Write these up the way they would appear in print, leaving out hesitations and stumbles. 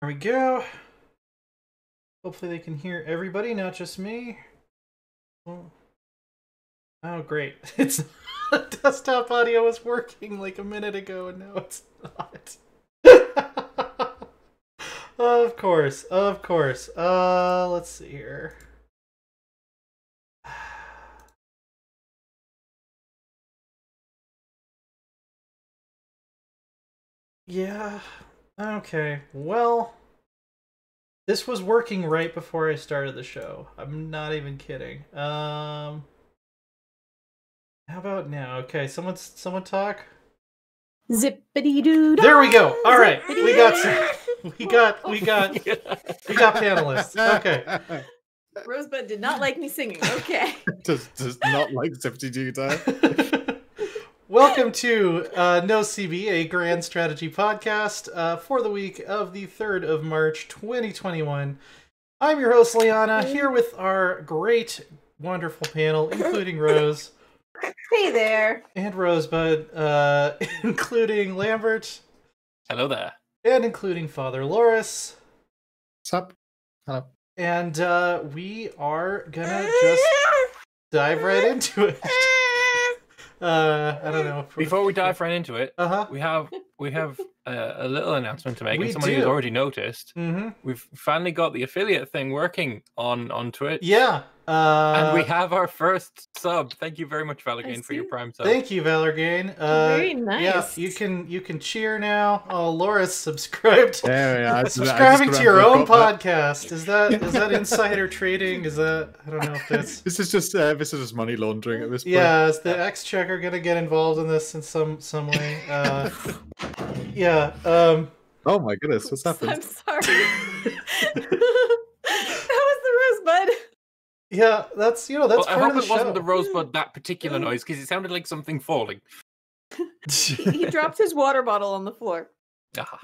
There we go. Hopefully they can hear everybody, not just me. Oh, great. It's desktop audio was working like a minute ago and now it's not. Of course, of course. Let's see here. Yeah. Okay. Well, this was working right before I started the show. I'm not even kidding. How about now? Okay, someone talk. Zippity doo. There we go. All right, we got panelists. Okay. Rosebud did not like me singing. Okay. does not like Zippity Doo Dah. Welcome to NoCB, a grand strategy podcast for the week of the 3rd of March, 2021. I'm your host, Liana, here with our great, wonderful panel, including Rose. Hey there. And Rosebud, including Lambert. Hello there. And including Father Loris. What's up? Hello. And we are gonna just dive right into it. I don't know. Before we dive right into it, Uh-huh. we have a little announcement to make. We And somebody do. who's already noticed, Mm-hmm. we've finally got the affiliate thing working on Twitch. Yeah. And we have our first sub. Thank you very much, Valagain, for your see. prime sub. Thank you, Valergain. Very nice. Yeah, you can cheer now. Oh, Laura's subscribed. There we are. Subscribing to your own podcast. Is that insider trading? Is that, I don't know if that's... This is just money laundering at this point. Yeah, is the Exchequer gonna get involved in this in some way? Yeah. Oh my goodness, what's happened? I'm sorry. That was the Rosebud. Yeah, that's Well, that's I part hope of the it wasn't the show. Rosebud that particular noise, because it sounded like something falling. He dropped his water bottle on the floor. Ah.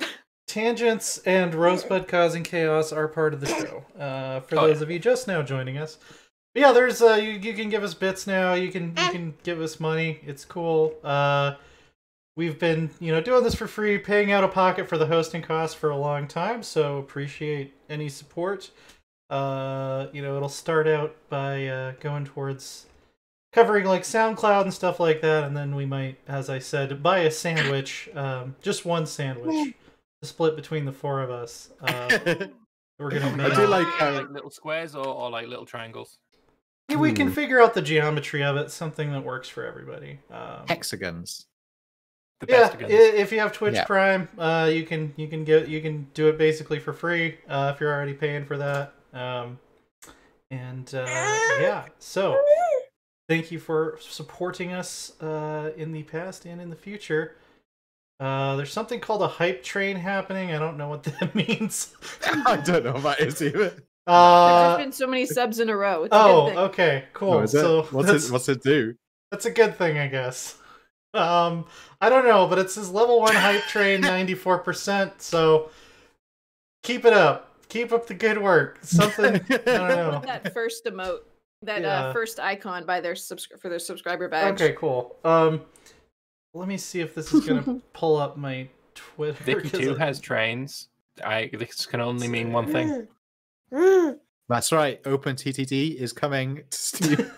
Tangents and Rosebud causing chaos are part of the show. For those of you just now joining us. But yeah, there's you can give us bits now. You can give us money. It's cool. We've been doing this for free, paying out of pocket for the hosting costs for a long time. So appreciate any support. It'll start out by going towards covering like SoundCloud and stuff like that, and then we might, as I said, buy a sandwich, just one sandwich, to split between the four of us. We're gonna make. I do like like little squares or like little triangles. Yeah, we can figure out the geometry of it, something that works for everybody. hexagons. The Yeah, best again. if you have Twitch Yeah. Prime, you can do it basically for free if you're already paying for that. Yeah, so thank you for supporting us in the past and in the future. There's something called a hype train happening. I don't know what that means. I don't know what that is either. There's been so many subs in a row. It's a good thing. Okay, cool. Oh, is it? So What's it do? that's a good thing, I guess. I don't know, but it says level 1 hype train 94%, so keep it up. Keep up the good work. Something, I don't know. That first emote, that Yeah. first icon by their for their subscriber badge. Okay, cool. Let me see if this is gonna pull up my Twitter. Vicky 'cause 2 I- has trains. This can only mean one thing. That's right. Open TTD is coming to Steam.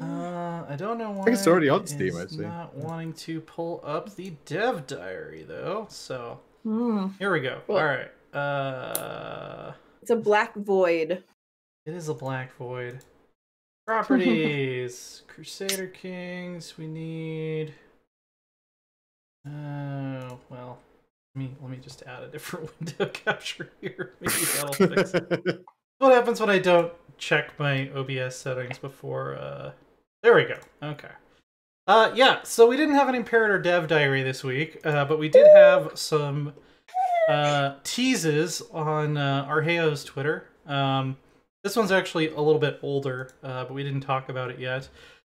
I don't know why think it's already on it Steam, is actually. not wanting to pull up the dev diary though. So Hmm. here we go. Cool. All right. It's a black void. It is a black void. Properties. Crusader Kings. We need. Well. Let me just add a different window capture here. Maybe that'll fix it. What happens when I don't check my OBS settings before? There we go. Okay. Yeah. So we didn't have an Imperator dev diary this week, but we did have some teases on Arheo's Twitter. This one's actually a little bit older, but we didn't talk about it yet.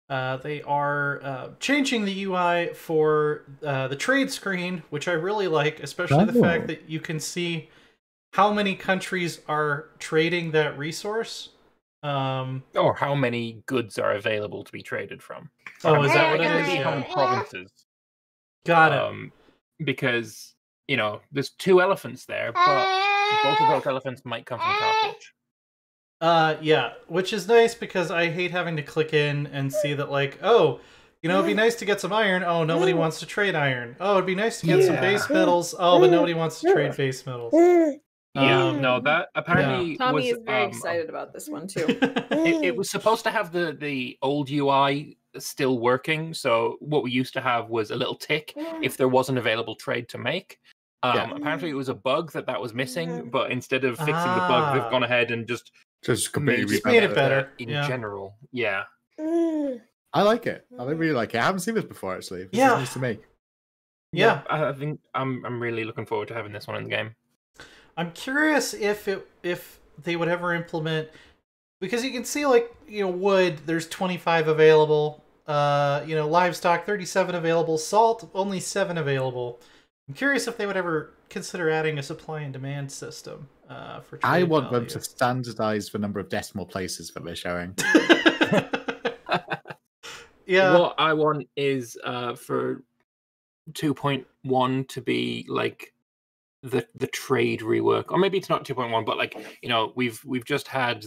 They are changing the UI for the trade screen, which I really like, especially the fact that you can see how many countries are trading that resource. Or how many goods are available to be traded from. Oh, is that what It's it gonna is? be how Yeah. many provinces. Got it. Because there's 2 elephants there, but both of those elephants might come from Carthage. Yeah, which is nice because I hate having to click in and see that, like, oh, it'd be nice to get some iron. Oh, nobody wants to trade iron. Oh, it'd be nice to get some base metals. Oh, but nobody wants to trade base metals. No, that apparently Tommy was, is very excited about this one too. It was supposed to have the old UI still working. So what we used to have was a little tick if there was an available trade to make. Apparently it was a bug that was missing, but instead of fixing the bug, they've gone ahead and just completely made it better in general. Yeah. I like it. I really like it. I haven't seen this before, actually. This is nice to me. Yeah. I think I'm really looking forward to having this one in the game. I'm curious if they would ever implement, because you can see, like, wood, there's 25 available, livestock 37 available, salt only 7 available. I'm curious if they would ever consider adding a supply and demand system for trade I want value. them to standardize the number of decimal places that they're showing. Yeah. What I want is for 2.1 to be like the trade rework, or maybe it's not 2.1, but like we've just had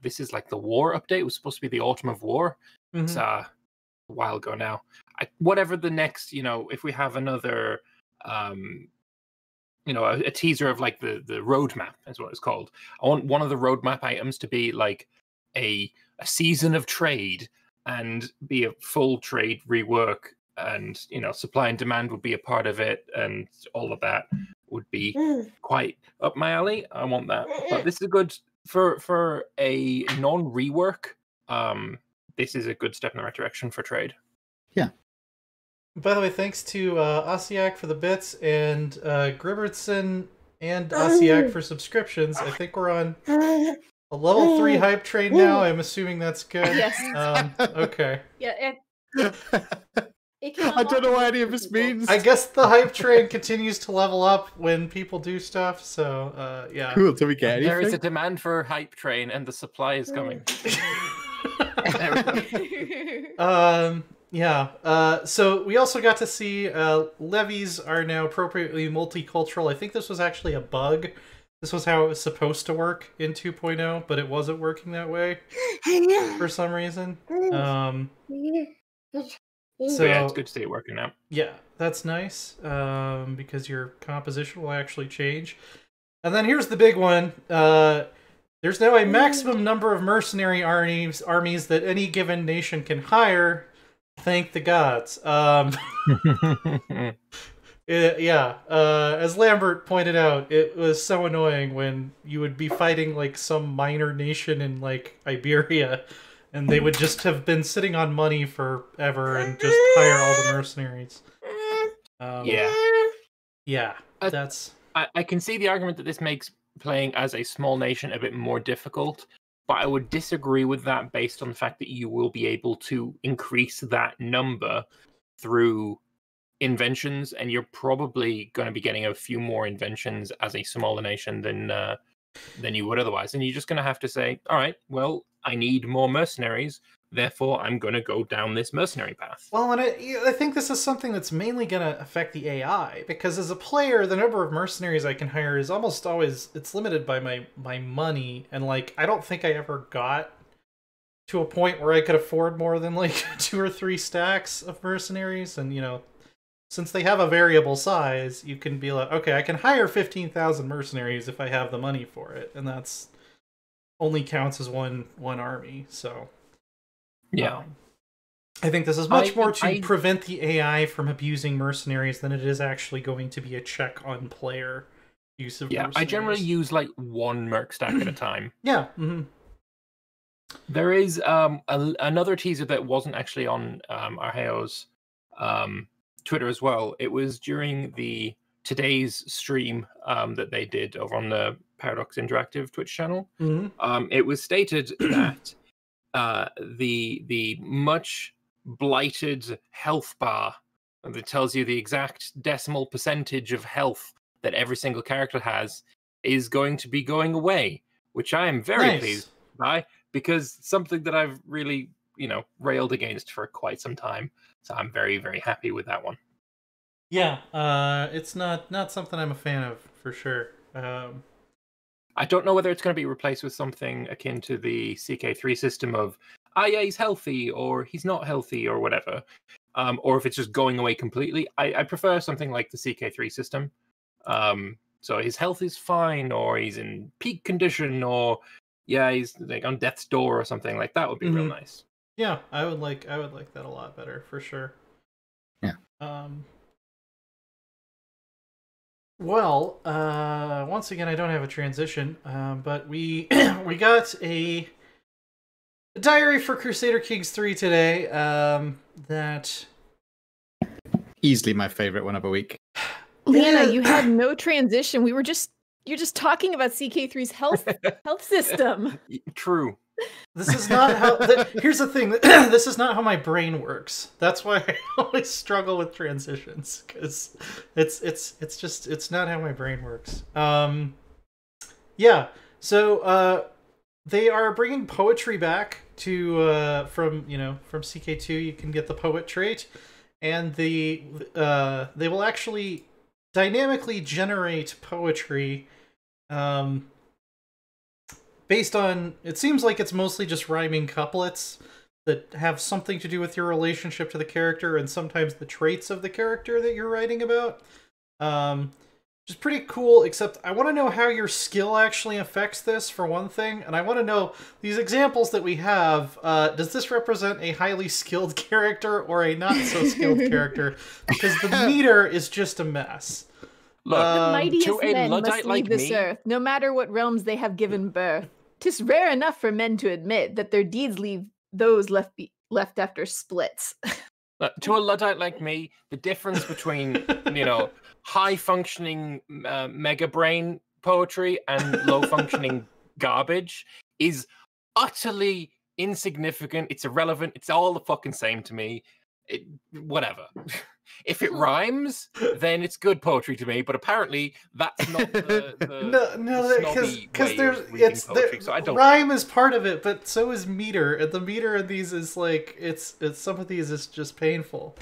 this is like the war update. It was supposed to be the Autumn of War. Mm-hmm. It's a while ago now. Whatever the next, if we have another a teaser of like the roadmap is what it's called. I want one of the roadmap items to be like a season of trade and be a full trade rework, and supply and demand would be a part of it, and all of that would be quite up my alley. I want that. But this is a good for a non-rework. This is a good step in the right direction for trade. Yeah. By the way, thanks to Asiak for the bits, and Gribbertson and Asiak for subscriptions. I think we're on a level 3 hype train now. I'm assuming that's good. Yes. Okay. Yeah. I don't know what any of this means. I guess the hype train continues to level up when people do stuff, so yeah. Cool, do we get anything? There is a demand for hype train, and the supply is coming. Yeah. So we also got to see levies are now appropriately multicultural. I think this was actually a bug. This was how it was supposed to work in 2.0, but it wasn't working that way for some reason. So yeah, it's good to see it working now. Yeah, that's nice, because your composition will actually change. And then here's the big one. There's now a maximum number of mercenary armies that any given nation can hire. Thank the gods. As Lambert pointed out, it was so annoying when you would be fighting like some minor nation in like Iberia, and they would just have been sitting on money forever and just hire all the mercenaries. That's. I can see the argument that this makes playing as a small nation a bit more difficult, but I would disagree with that based on the fact that you will be able to increase that number through inventions, and you're probably going to be getting a few more inventions as a smaller nation than you would otherwise. And you're just going to have to say, all right, well, I need more mercenaries, therefore I'm going to go down this mercenary path. Well, and I think this is something that's mainly going to affect the AI, because as a player, the number of mercenaries I can hire is almost always, it's limited by my money, and like, I don't think I ever got to a point where I could afford more than like 2 or 3 stacks of mercenaries, and since they have a variable size, you can be like, okay, I can hire 15,000 mercenaries if I have the money for it, and that's only counts as one army, so... Yeah. I think this is much more to prevent the AI from abusing mercenaries than it is actually going to be a check on player use of mercenaries. I generally use like 1 merc stack at a time. Yeah. Mm-hmm. There is another teaser that wasn't actually on Arheo's Twitter as well. It was during today's stream that they did over on the Paradox Interactive Twitch channel. Mm-hmm. It was stated that the much blighted health bar that tells you the exact decimal percentage of health that every single character has is going to be going away, which I am very pleased by, because something that I've really, railed against for quite some time. So I'm very, very happy with that one. Yeah, it's not something I'm a fan of for sure. I don't know whether it's going to be replaced with something akin to the CK3 system of, yeah, he's healthy or he's not healthy or whatever, or if it's just going away completely. I prefer something like the CK3 system. So his health is fine, or he's in peak condition, or yeah, he's like on death's door or something like that would be real nice. Yeah, I would like that a lot better for sure. Yeah. Well, once again, I don't have a transition, but we we got a diary for Crusader Kings 3 today. That Easily my favorite one of a week. Leanna, you had no transition. You're just talking about CK3's health system. True. This is not how. Here's the thing. This is not how my brain works. That's why I always struggle with transitions, because it's not how my brain works. Yeah. So they are bringing poetry back to from CK2. You can get the poet trait, and they will actually dynamically generate poetry. Based on, it seems like it's mostly just rhyming couplets that have something to do with your relationship to the character and sometimes the traits of the character that you're writing about. Which is pretty cool, except I want to know how your skill actually affects this, for one thing. And I want to know, these examples that we have, does this represent a highly skilled character or a not-so-skilled character? Because the meter is just a mess. Look, the mightiest men must leave this earth, no matter what realms they have given birth. 'Tis rare enough for men to admit that their deeds leave those left after splits. To a Luddite like me, the difference between, high-functioning mega brain poetry and low-functioning garbage is utterly insignificant. It's irrelevant. It's all the fucking same to me. Whatever. If it rhymes, then it's good poetry to me. But apparently, that's not the because there's poetry, so I don't. Rhyme is part of it, but so is meter, and the meter in these is like it's some of these is just painful.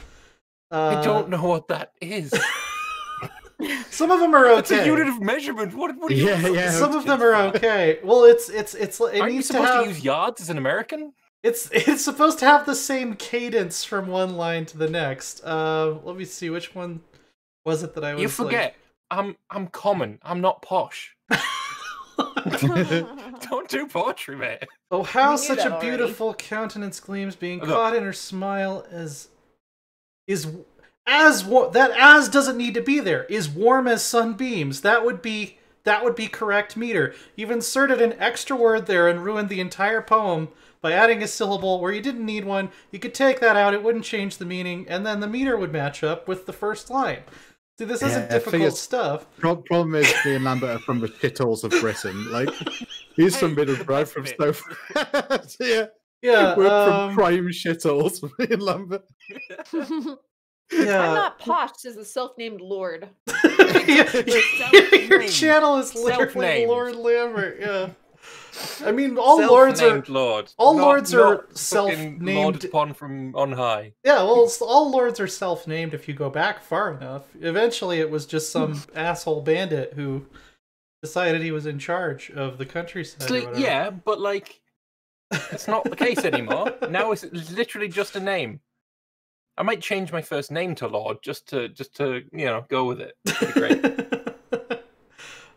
I don't know what that is. Some of them are okay. It's a unit of measurement. What do you? Yeah. Some of them are okay. Well, it Aren't you needs supposed to have. To use yards as an American? It's supposed to have the same cadence from one line to the next. Let me see, which one was it that I was. You forget. Like... I'm common. I'm not posh. Don't do poetry, mate. Oh, how such a beautiful countenance gleams, being caught in her smile as doesn't need to be there. Is warm as sunbeams. That would be correct meter. You've inserted an extra word there and ruined the entire poem by adding a syllable where you didn't need one. You could take that out, it wouldn't change the meaning, and then the meter would match up with the first line. See, this isn't difficult stuff. Problem is, me and Lambert are from the shitholes of Britain. Like, he's from Middlesbrough, from Stoke. Yeah, we're from prime shitholes, me and Lambert. Yeah. I'm not posh, says a self-named lord. Your channel is literally Lord Lambert, yeah. I mean, all lords are self-named. Lord upon from on high. Yeah, well, all lords are self-named if you go back far enough. Eventually, it was just some asshole bandit who decided he was in charge of the countryside. Yeah, but like, it's not the case anymore. Now it's literally just a name. I might change my first name to Lord just to go with it. That'd be great.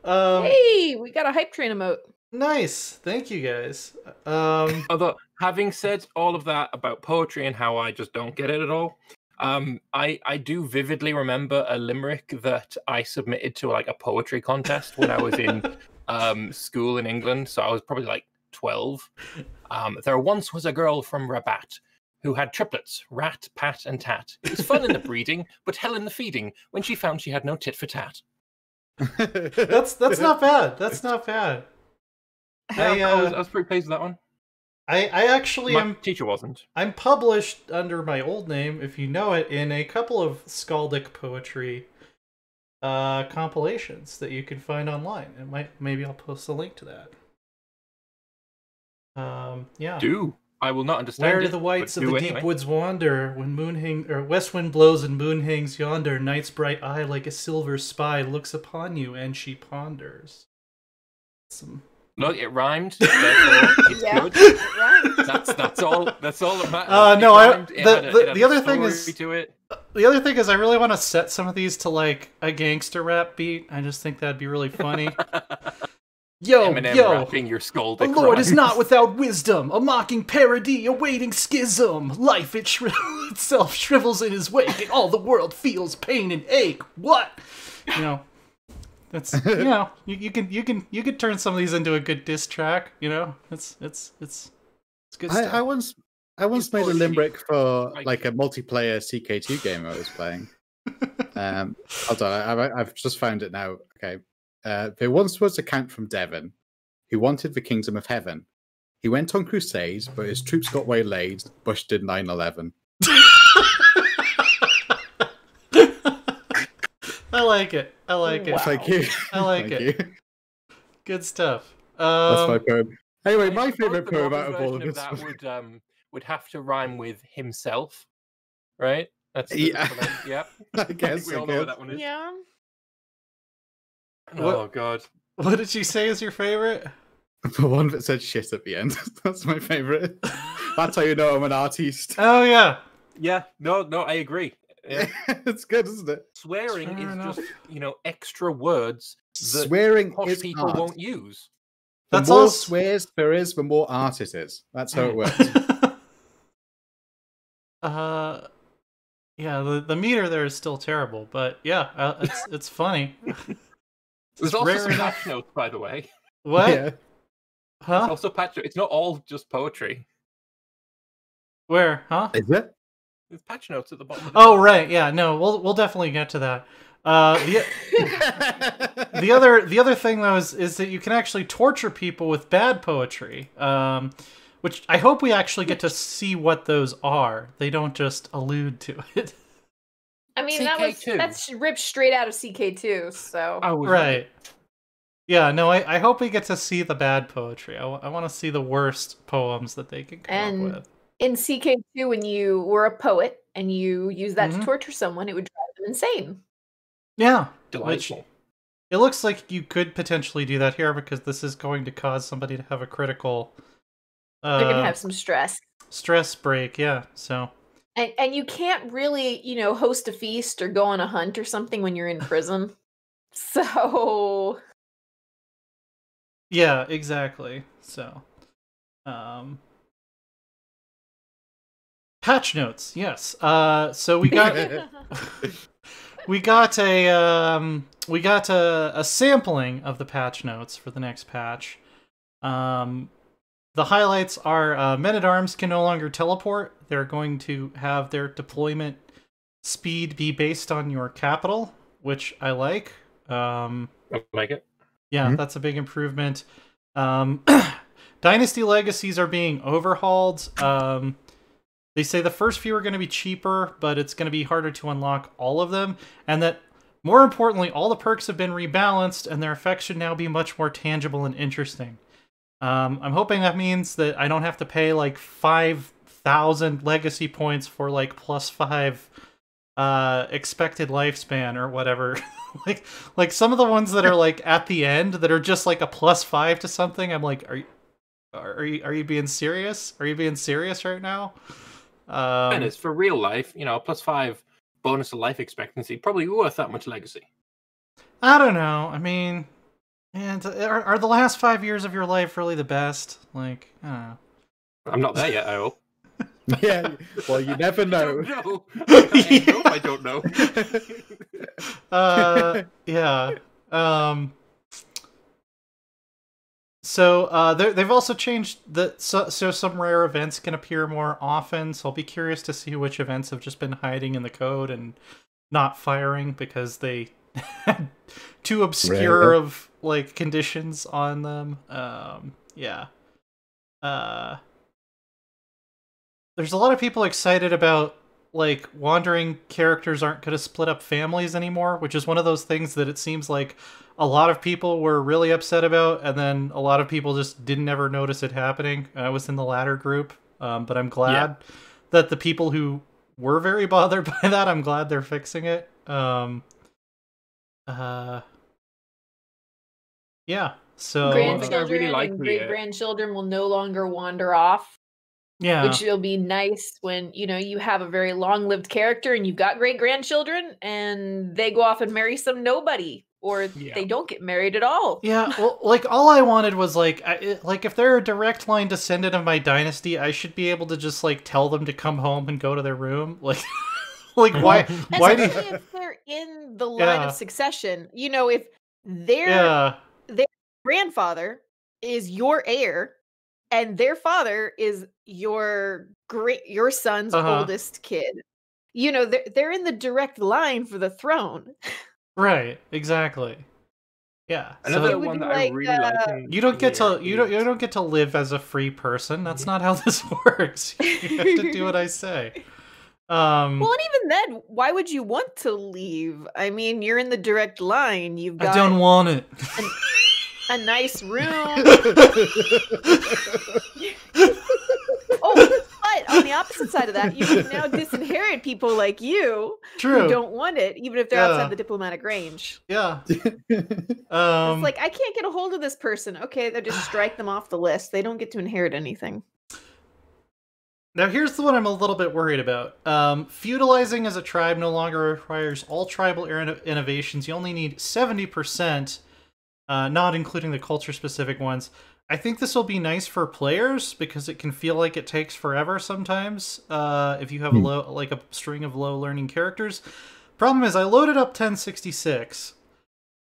Hey, we got a hype train emote. Nice, thank you guys. Although, having said all of that about poetry and how I just don't get it at all, I do vividly remember a limerick that I submitted to like a poetry contest when I was in school in England. So I was probably like 12. There once was a girl from Rabat who had triplets, rat, pat, and tat. It was fun in the breeding, but hell in the feeding when she found she had no tit for tat. That's not bad. That's not bad. I was pretty pleased with that one. I actually My teacher wasn't. I'm published under my old name, if you know it, in a couple of skaldic poetry compilations that you can find online. Maybe I'll post a link to that. Yeah. I will not understand. Where do the whites of the deep woods wander when west wind blows and moon hangs yonder? Night's bright eye like a silver spy looks upon you, and she ponders. Look, it rhymed. It's good. It rhymed. That's all. That's all that matters. The other thing is the other thing is I really want to set some of these to like a gangster rap beat. I just think that'd be really funny. Rapping your scolding. The Lord is not without wisdom, a mocking parody awaiting schism. Life itself shrivels in his wake, and all the world feels pain and ache. What? You know, that's you can turn some of these into a good diss track. You know, it's good stuff. I once made a limerick for like a multiplayer CK2 game I was playing. Hold on, I've just found it now. Okay. There once was a count from Devon who wanted the kingdom of heaven. He went on crusades, but his troops got waylaid. Bush did 9/11. I like it. Wow. Thank you. I like it. Good stuff. That's my poem. Anyway, my favorite poem out of all of this would have to rhyme with himself, right? That's yeah. I guess we all know what that one is. Yeah. Oh god. What did you say is your favorite? The one that said shit at the end. That's my favorite. That's how you know I'm an artiste. Oh yeah. Yeah. No, I agree. Yeah. It's good, isn't it? Swearing is just, extra words that swearing posh is people art. won't use. The more swears there is, the more art it is. That's how it works. Yeah, the meter there is still terrible, but yeah, it's funny. There's also some patch notes, by the way. What? Yeah. Huh? It's also patch notes. It's not all just poetry. Where? Huh? Is it? There's patch notes at the bottom. Oh, right. Yeah. No, we'll definitely get to that. The other thing though is that you can actually torture people with bad poetry, which I hope we actually get to see what those are. They don't just allude to it. I mean, CK2. that's ripped straight out of CK2, so... Right. Yeah, no, I hope we get to see the bad poetry. I want to see the worst poems that they can come up with. In CK2, when you were a poet and you used that to torture someone, it would drive them insane. Yeah. Delightful. It looks like you could potentially do that here because this is going to cause somebody to have a critical... They're going to have some stress. Stress break, yeah, so... And you can't really, host a feast or go on a hunt or something when you're in prison. So... Yeah, exactly. So... Patch notes, yes. So we got... we got a sampling of the patch notes for the next patch. The highlights are Men-at-Arms can no longer teleport. They're going to have their deployment speed be based on your capital, which I like. I like it. Yeah, that's a big improvement. Dynasty Legacies are being overhauled. They say the first few are going to be cheaper, but it's going to be harder to unlock all of them. And that, more importantly, all the perks have been rebalanced, and their effects should now be much more tangible and interesting. I'm hoping that means that I don't have to pay like 5,000 legacy points for like +5 expected lifespan or whatever. like some of the ones that are like at the end that are just like a +5 to something. I'm like, are you being serious? Are you being serious right now? And it's for real life, +5 bonus to life expectancy, probably worth that much legacy. I don't know. I mean, and are the last 5 years of your life really the best? Like, I don't know. I'm not there yet, I hope. Yeah, well, you never know. I don't know. Yeah. So they've also changed so some rare events can appear more often. So I'll be curious to see which events have just been hiding in the code and not firing because they had too obscure of like conditions on them. Yeah. There's a lot of people excited about like wandering characters aren't going to split up families anymore, which is one of those things that it seems like a lot of people were really upset about, and then a lot of people just didn't ever notice it happening. I was in the latter group, But I'm glad that the people who were very bothered by that, I'm glad they're fixing it. Yeah. So grandchildren and great-grandchildren will no longer wander off. Yeah. Which will be nice when, you have a very long-lived character and you've got great-grandchildren and they go off and marry some nobody. Or they don't get married at all. Yeah, well, like, all I wanted was, like, if they're a direct line descendant of my dynasty, I should be able to just, like, tell them to come home and go to their room. Like, why do you... if they're in the line of succession, if their grandfather is your heir, and their father is your son's oldest kid. They're in the direct line for the throne. Right, exactly. Yeah. Another one that I really like. You don't get to live as a free person. That's not how this works. You have to do what I say. Well, and even then, why would you want to leave? I mean, you're in the direct line. You've got I don't want it. A nice room. But on the opposite side of that, you can now disinherit people like you who don't want it, even if they're outside the diplomatic range. Yeah. It's like, I can't get a hold of this person. Okay, they just strike them off the list. They don't get to inherit anything. Now, here's the one I'm a little bit worried about. Feudalizing as a tribe no longer requires all tribal innovations. You only need 70%. Not including the culture-specific ones. I think this will be nice for players because it can feel like it takes forever sometimes if you have a string of low-learning characters. Problem is, I loaded up 1066,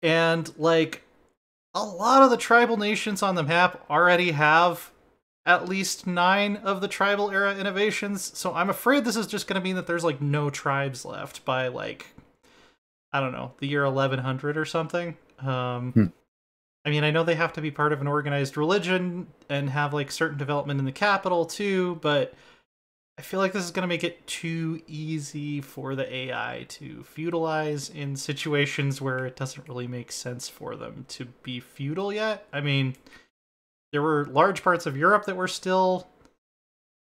and like a lot of the tribal nations on the map already have at least 9 of the tribal era innovations. So I'm afraid this is just going to mean that there's like no tribes left by like, I don't know, the year 1100 or something. I mean, I know they have to be part of an organized religion and have, like, certain development in the capital, too, but I feel like this is going to make it too easy for the AI to feudalize in situations where it doesn't really make sense for them to be feudal yet. I mean, there were large parts of Europe that were still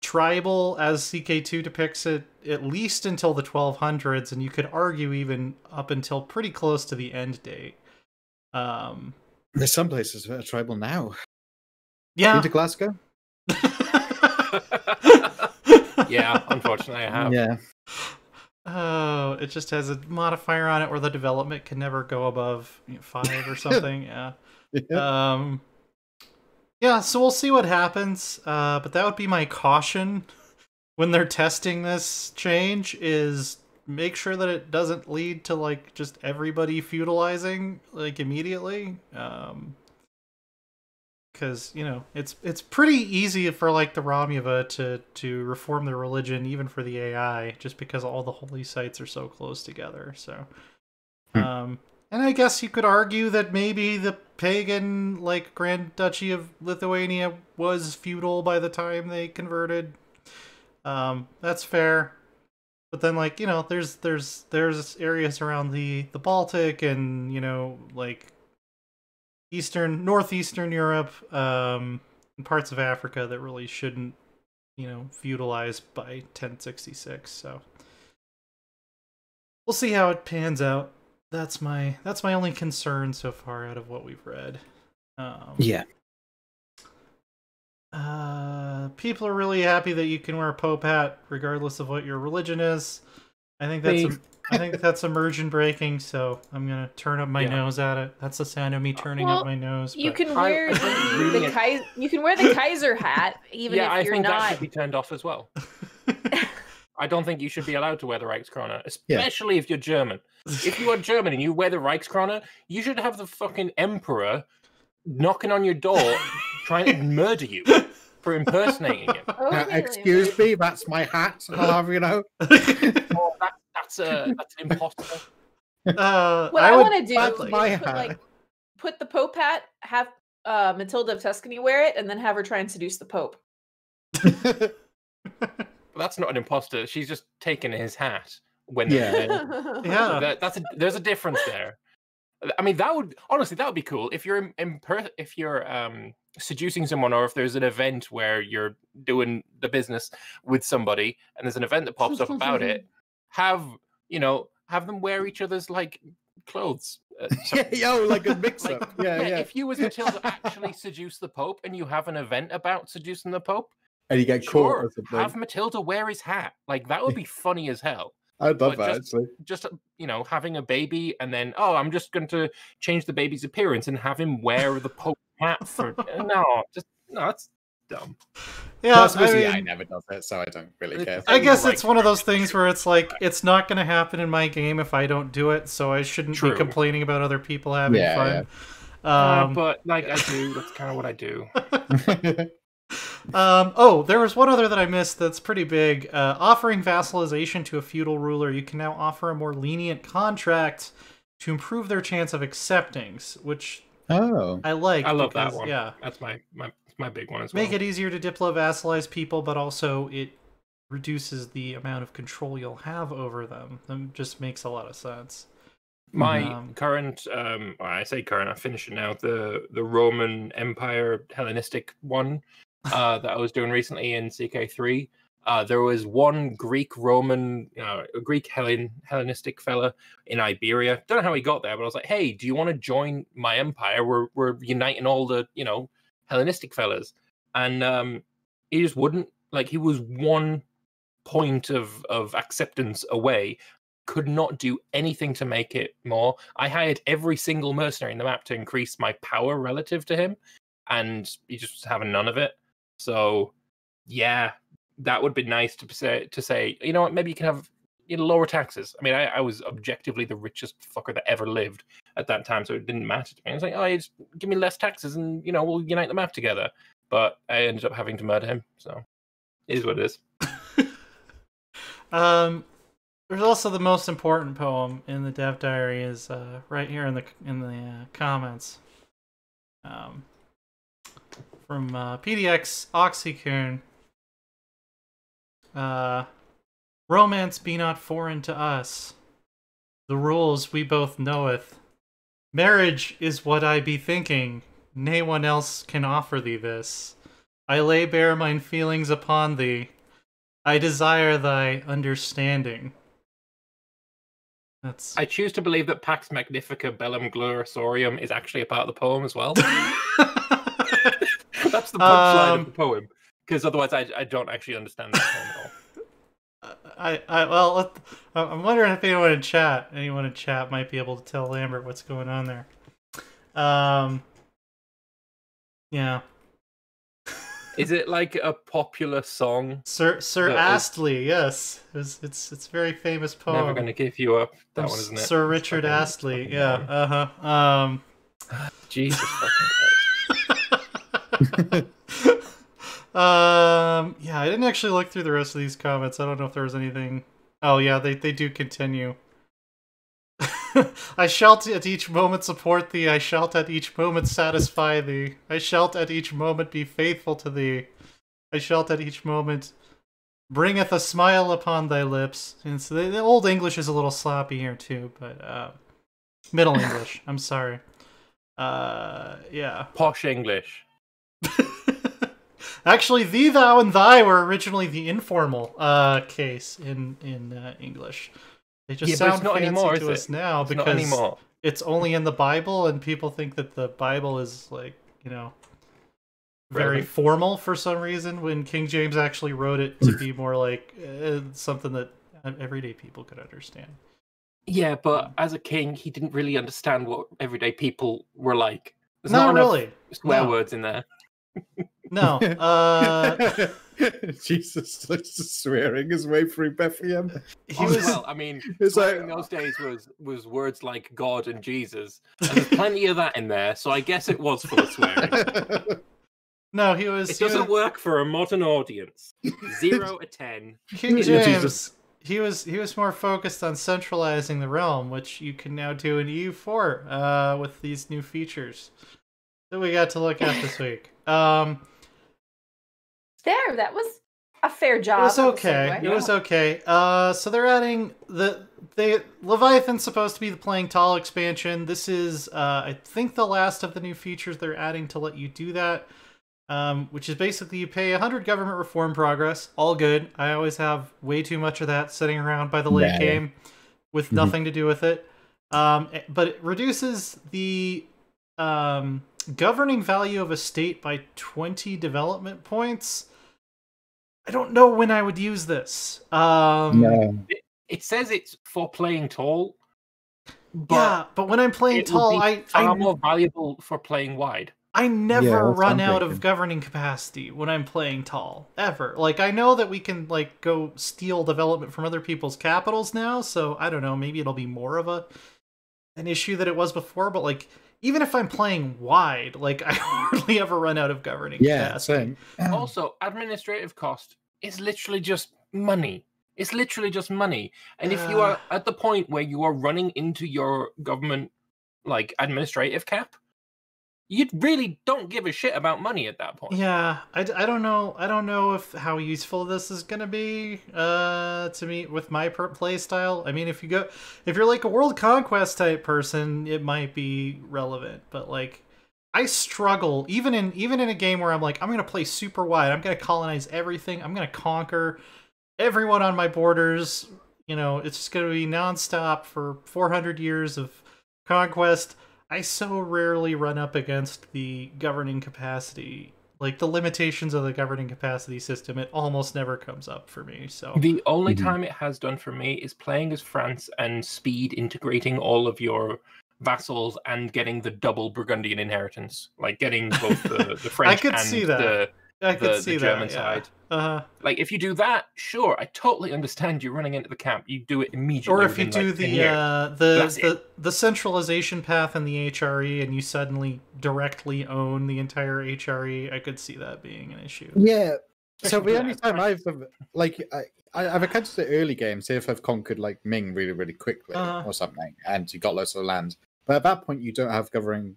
tribal, as CK2 depicts it, at least until the 1200s, and you could argue even up until pretty close to the end date. There's some places that are tribal now. Yeah. Been to Glasgow? Yeah, unfortunately I have. Yeah. Oh, it just has a modifier on it where the development can never go above 5 or something. Yeah. Yeah, so we'll see what happens. But that would be my caution when they're testing this change, is make sure that it doesn't lead to like just everybody feudalizing like immediately, because it's pretty easy for like the Romuva to reform their religion, even for the AI, just because all the holy sites are so close together. So and I guess you could argue that maybe the pagan like Grand Duchy of Lithuania was feudal by the time they converted. That's fair. But then, like, there's areas around the Baltic and, like, northeastern Europe, and parts of Africa that really shouldn't, feudalize by 1066. So we'll see how it pans out. That's my only concern so far out of what we've read. Yeah. People are really happy that you can wear a Pope hat regardless of what your religion is. I think that's immersion breaking, so I'm gonna turn up my nose at it. That's the sound of me turning up my nose. You can wear the Kaiser hat, even if you're not. Yeah, I think that should be turned off as well. I don't think you should be allowed to wear the Reichskrone, especially if you're German. If you are German and you wear the Reichskrone, you should have the fucking Emperor knocking on your door trying to murder you for impersonating him. Excuse me, that's my hat. I'll have you know. Oh, that's an imposter. What I want to do is put the Pope hat, have Matilda of Tuscany wear it, and then have her try and seduce the Pope. That's not an imposter. She's just taking his hat when yeah. there's a difference there. I mean, that would be cool if you're if you're seducing someone, or if there's an event where you're doing the business with somebody, and there's an event that pops up about it. Have them wear each other's like clothes. Like a mix-up. Yeah. If you was Matilda actually seduce the Pope, and you have an event about seducing the Pope, and you get caught or something, have Matilda wear his hat. Like that would be funny as hell. I'd love that, actually. Just having a baby, and then I'm just going to change the baby's appearance and have him wear the Pope hat for that's dumb. Yeah, I never does it, so I don't really care. I guess it's one of those things where it's like it's not going to happen in my game if I don't do it, so I shouldn't be complaining about other people having fun. Yeah. But like I do, that's kind of what I do. There was one other that I missed that's pretty big. Offering vassalization to a feudal ruler, you can now offer a more lenient contract to improve their chance of accepting, which I like. I love that one. Yeah, that's my big one as well. Make it easier to diplo-vassalize people, but also it reduces the amount of control you'll have over them. That just makes a lot of sense. My current, I say current, I finished it now, the Roman Empire Hellenistic one that I was doing recently in CK3. There was one Greek-Roman, Greek Hellenistic fella in Iberia. Don't know how he got there, but I was like, hey, do you want to join my empire? We're uniting all the, Hellenistic fellas. And he just wouldn't. Like, he was 1 point of acceptance away. Could not do anything to make it more. I hired every single mercenary in the map to increase my power relative to him, and he just was having none of it. So, yeah, that would be nice to say, you know what, maybe you can have lower taxes. I mean, I was objectively the richest fucker that ever lived at that time, so it didn't matter to me. I was like, oh, just give me less taxes and, we'll unite the map together. But I ended up having to murder him, so it is what it is. There's also the most important poem in the dev diary is right here in the comments. From PDX Oxycoon. Romance be not foreign to us. The rules we both knoweth. Marriage is what I be thinking. Nay one else can offer thee this. I lay bare mine feelings upon thee. I desire thy understanding. I choose to believe that Pax Magnifica Bellum Gloriosorium is actually a part of the poem as well. That's the punchline of the poem, because otherwise I don't actually understand that poem at all. I'm wondering if anyone in chat might be able to tell Lambert what's going on there. Yeah. Is it like a popular song? Sir Astley, yes. It's a very famous poem. Never Gonna Give You Up. That one, isn't it? Sir Richard Astley, yeah. Jesus fucking Christ. Yeah, I didn't actually look through the rest of these comments. I don't know if there was anything. Oh yeah, they do continue. I shalt at each moment support thee, I shalt at each moment satisfy thee, I shalt at each moment be faithful to thee, I shalt at each moment bringeth a smile upon thy lips. And so the Old English is a little sloppy here too, but Middle English, I'm sorry. Yeah. Posh English. Actually, thee, thou, and thy were originally the informal case in English. They just sound fancy anymore, to us now because it's only in the Bible, and people think that the Bible is like, very formal for some reason, when King James actually wrote it to be more like something that everyday people could understand. Yeah, but as a king, he didn't really understand what everyday people were like. There's not really swear words in there. No. Jesus, just swearing his way through Bethlehem. Well, I mean, swearing in those days was words like God and Jesus. And there's plenty of that in there, so I guess it was full of swearing. No, it doesn't work for a modern audience. 0 to 10. King James, he was more focused on centralizing the realm, which you can now do in EU4 with these new features that we got to look at this week. There, that was a fair job. It was okay. It was okay. So they're adding Leviathan's supposed to be the playing tall expansion. This is, I think, the last of the new features they're adding to let you do that. Which is basically you pay 100 government reform progress. All good. I always have way too much of that sitting around by the late game with nothing to do with it. But it reduces the governing value of a state by 20 development points. I don't know when I would use this. It says it's for playing tall. But when I'm playing tall, I'm more valuable for playing wide. I never run out of governing capacity when I'm playing tall, ever. Like, I know that we can, like, go steal development from other people's capitals now, so I don't know, maybe it'll be more of an issue that it was before, but, like, even if I'm playing wide, like, I hardly ever run out of governing capacity. Same. Also, administrative cost is literally just money. It's literally just money. And if you are at the point where you are running into your government, like, administrative cap, you really don't give a shit about money at that point. Yeah, I don't know. I don't know if how useful this is gonna be to me with my play style. I mean, if you're like a world conquest type person, it might be relevant. But like, I struggle even in a game where I'm like, I'm gonna play super wide. I'm gonna colonize everything. I'm gonna conquer everyone on my borders. You know, it's just gonna be nonstop for 400 years of conquest. I so rarely run up against the governing capacity, like the limitations of the governing capacity system. It almost never comes up for me. So the only time it has done for me is playing as France and speed integrating all of your vassals and getting the double Burgundian inheritance, like getting both the French and the German side. Like, if you do that, sure, I totally understand you running into the camp. You do it immediately. Or if you do the centralization path in the HRE and you suddenly directly own the entire HRE, I could see that being an issue. Yeah. So the only time I've encountered the early game, say if I've conquered like Ming really, really quickly or something, and you got lots of land, but at that point you don't have governing,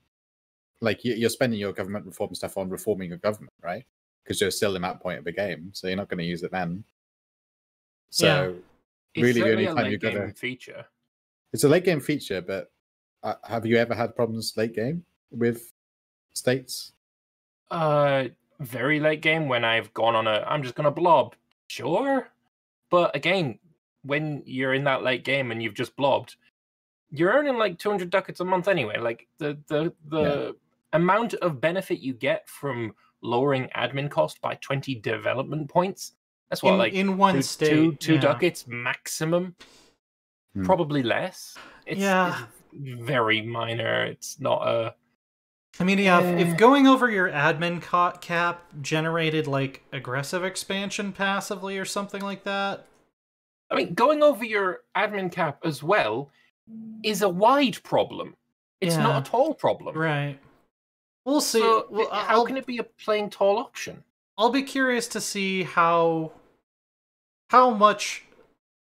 like you're spending your government reform stuff on reforming your government, right? Because you're still in that point of the game, so you're not going to use it then. So really, the only time you're going to feature. It's a late game feature, but have you ever had problems late game with states? Very late game when I've gone on I'm just going to blob. Sure, but again, when you're in that late game and you've just blobbed, you're earning like 200 ducats a month anyway. Like the amount of benefit you get from lowering admin cost by 20 development points. That's what, in one state, two ducats maximum. Probably less. It's very minor. It's not a. I mean, if going over your admin cap generated like aggressive expansion passively or something like that. I mean, going over your admin cap as well is a wide problem. It's not a tall problem, right? We'll see. So, how can it be a playing tall option? I'll be curious to see how much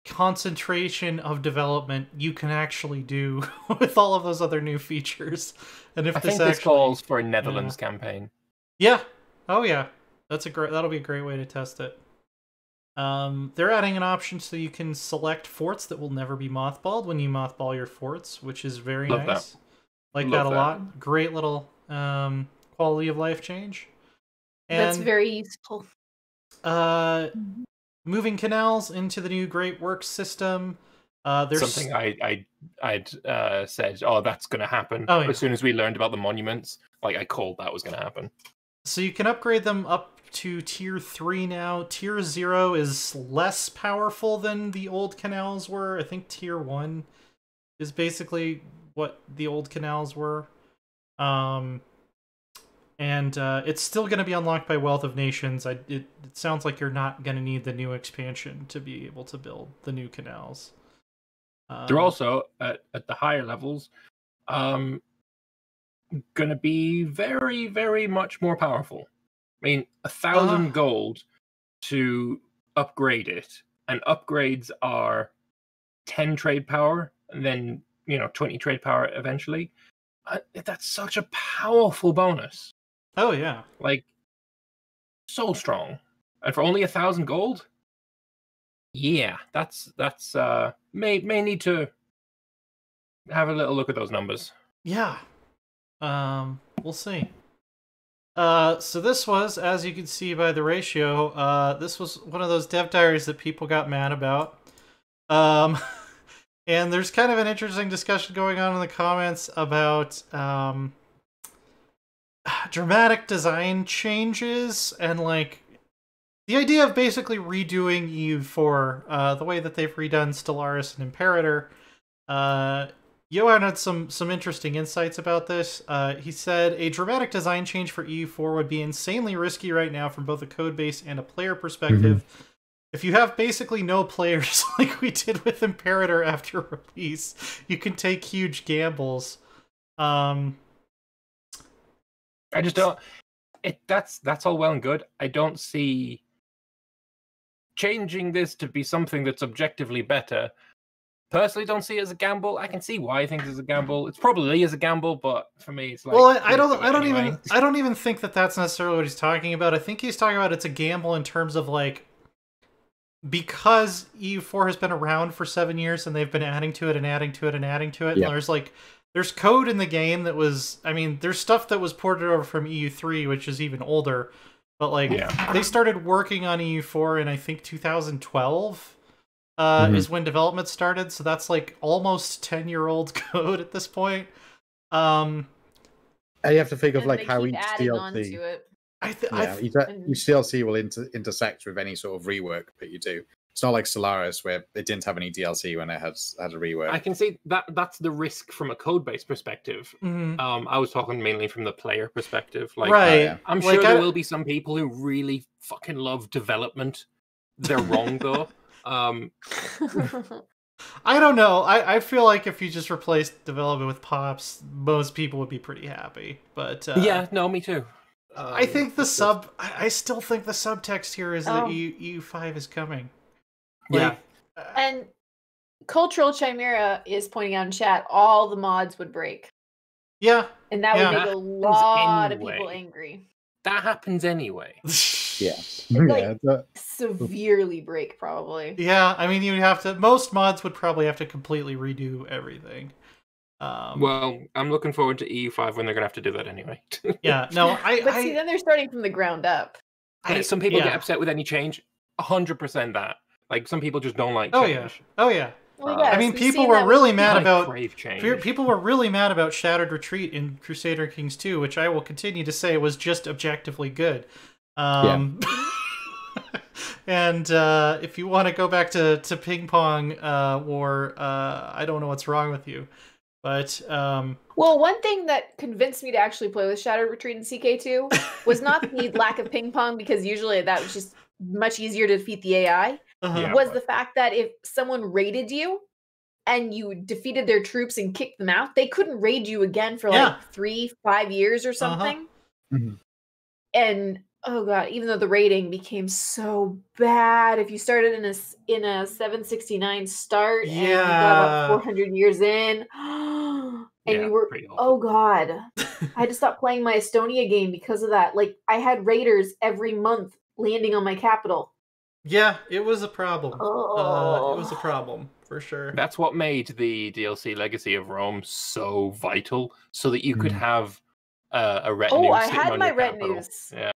concentration of development you can actually do with all of those other new features, and if this calls for a Netherlands campaign. Yeah. Oh yeah. That'll be a great way to test it. They're adding an option so you can select forts that will never be mothballed when you mothball your forts, which is very nice. Like that a lot. Great little quality of life change. And, that's very useful. Moving canals into the new Great Works system. There's something I'd said, that's going to happen. As soon as we learned about the monuments, like I called that was going to happen. So you can upgrade them up to tier 3 now. Tier 0 is less powerful than the old canals were. I think tier 1 is basically what the old canals were. And it's still going to be unlocked by Wealth of Nations. It sounds like you're not going to need the new expansion to be able to build the new canals. They're also, at the higher levels, going to be very, very much more powerful. I mean, 1,000 gold to upgrade it, and upgrades are 10 trade power, and then 20 trade power eventually. That's such a powerful bonus. Oh yeah, like so strong, and for only 1,000 gold. Yeah, that's may need to have a little look at those numbers. Yeah. We'll see. So this was, as you can see by the ratio, this was one of those dev diaries that people got mad about. And there's kind of an interesting discussion going on in the comments about dramatic design changes and like the idea of basically redoing EU4, the way that they've redone Stellaris and Imperator. Johan had some interesting insights about this. He said, a dramatic design change for EU4 would be insanely risky right now from both a code base and a player perspective. Mm-hmm. If you have basically no players like we did with Imperator after release, you can take huge gambles. I just don't... That's all well and good. I don't see changing this to be something that's objectively better. Personally, don't see it as a gamble. I can see why I think it's a gamble. It's probably is a gamble, but for me, it's like. Well, I don't even think that that's necessarily what he's talking about. I think he's talking about it's a gamble in terms of like, because EU4 has been around for 7 years and they've been adding to it and adding to it and adding to it. Yeah. And there's code in the game that was, I mean, there's stuff that was ported over from EU3, which is even older, but like they started working on EU4 in I think 2012. Is when development started, so that's like almost 10-year-old code at this point. And you have to think of like how each DLC. Each DLC will intersect with any sort of rework that you do. It's not like Stellaris where it didn't have any DLC when it had a rework. I can see that's the risk from a code-based perspective. Mm-hmm. I was talking mainly from the player perspective. Like, right. I'm sure there will be some people who really fucking love development. They're wrong though. I don't know. I feel like if you just replaced development with pops, most people would be pretty happy. But yeah, no, me too. I think I still think the subtext here is that EU5 is coming. Like, and Cultural Chimera is pointing out in chat all the mods would break. Yeah, and that would make a lot of people angry. That happens anyway. Yeah. Severely break, probably. Yeah, I mean, you'd have to. Most mods would probably have to completely redo everything. Well, I'm looking forward to EU5 when they're gonna have to do that anyway. Yeah, no, But see, then they're starting from the ground up. Some people get upset with any change. 100% that. Like some people just don't like change. Oh yeah. Well, I mean, people were really mad about Shattered Retreat in Crusader Kings 2, which I will continue to say was just objectively good. And if you want to go back to Ping Pong War, I don't know what's wrong with you. But well, one thing that convinced me to actually play with Shattered Retreat in CK2 was not the lack of ping pong, because usually that was just much easier to defeat the AI. Was the fact that if someone raided you and you defeated their troops and kicked them out, they couldn't raid you again for like 3-5 years or something. And oh god, even though the raiding became so bad, if you started in a 769 start and you got about 400 years in, and you were oh god, I had to stop playing my Estonia game because of that. Like I had raiders every month landing on my capital. Yeah, it was a problem. It was a problem, for sure. That's what made the DLC Legacy of Rome so vital, so that you could have a retinue. Oh, I had my retinues. Yeah.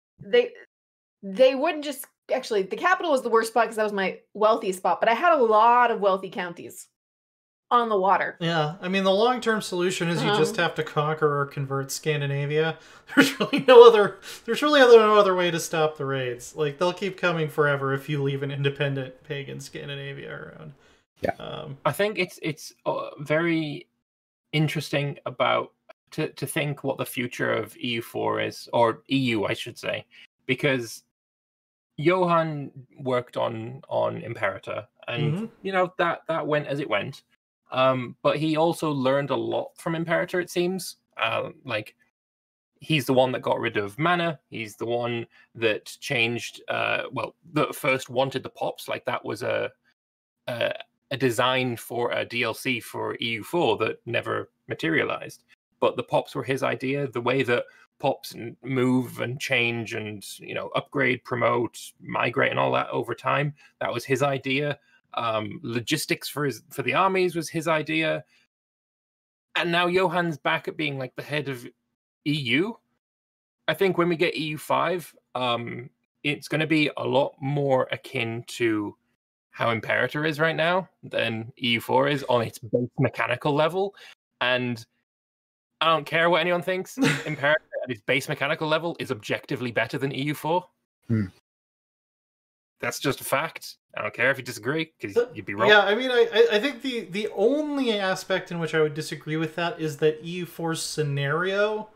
They wouldn't just... Actually, the capital was the worst spot because that was my wealthiest spot, but I had a lot of wealthy counties on the water. Yeah, I mean, the long-term solution is you just have to conquer or convert Scandinavia. There's really no other way to stop the raids. Like, they'll keep coming forever if you leave an independent pagan Scandinavia around. Yeah. I think it's very interesting about to think what the future of EU4 is, or EU, I should say, because Johan worked on Imperator, and you know that went as it went. But he also learned a lot from Imperator, it seems. Like, he's the one that got rid of mana. He's the one that changed, that first wanted the pops. Like, that was a design for a DLC for EU4 that never materialized. but the pops were his idea. The way that pops move and change and upgrade, promote, migrate, and all that over time, that was his idea. Logistics for the armies was his idea. And now Johann's back at being like the head of EU. I think when we get EU5, it's going to be a lot more akin to how Imperator is right now than EU4 is on its base mechanical level. And I don't care what anyone thinks. Imperator at its base mechanical level is objectively better than EU4. That's just a fact. I don't care if you disagree, because you'd be wrong. Yeah, I mean, I think the only aspect in which I would disagree with that is that EU4's scenario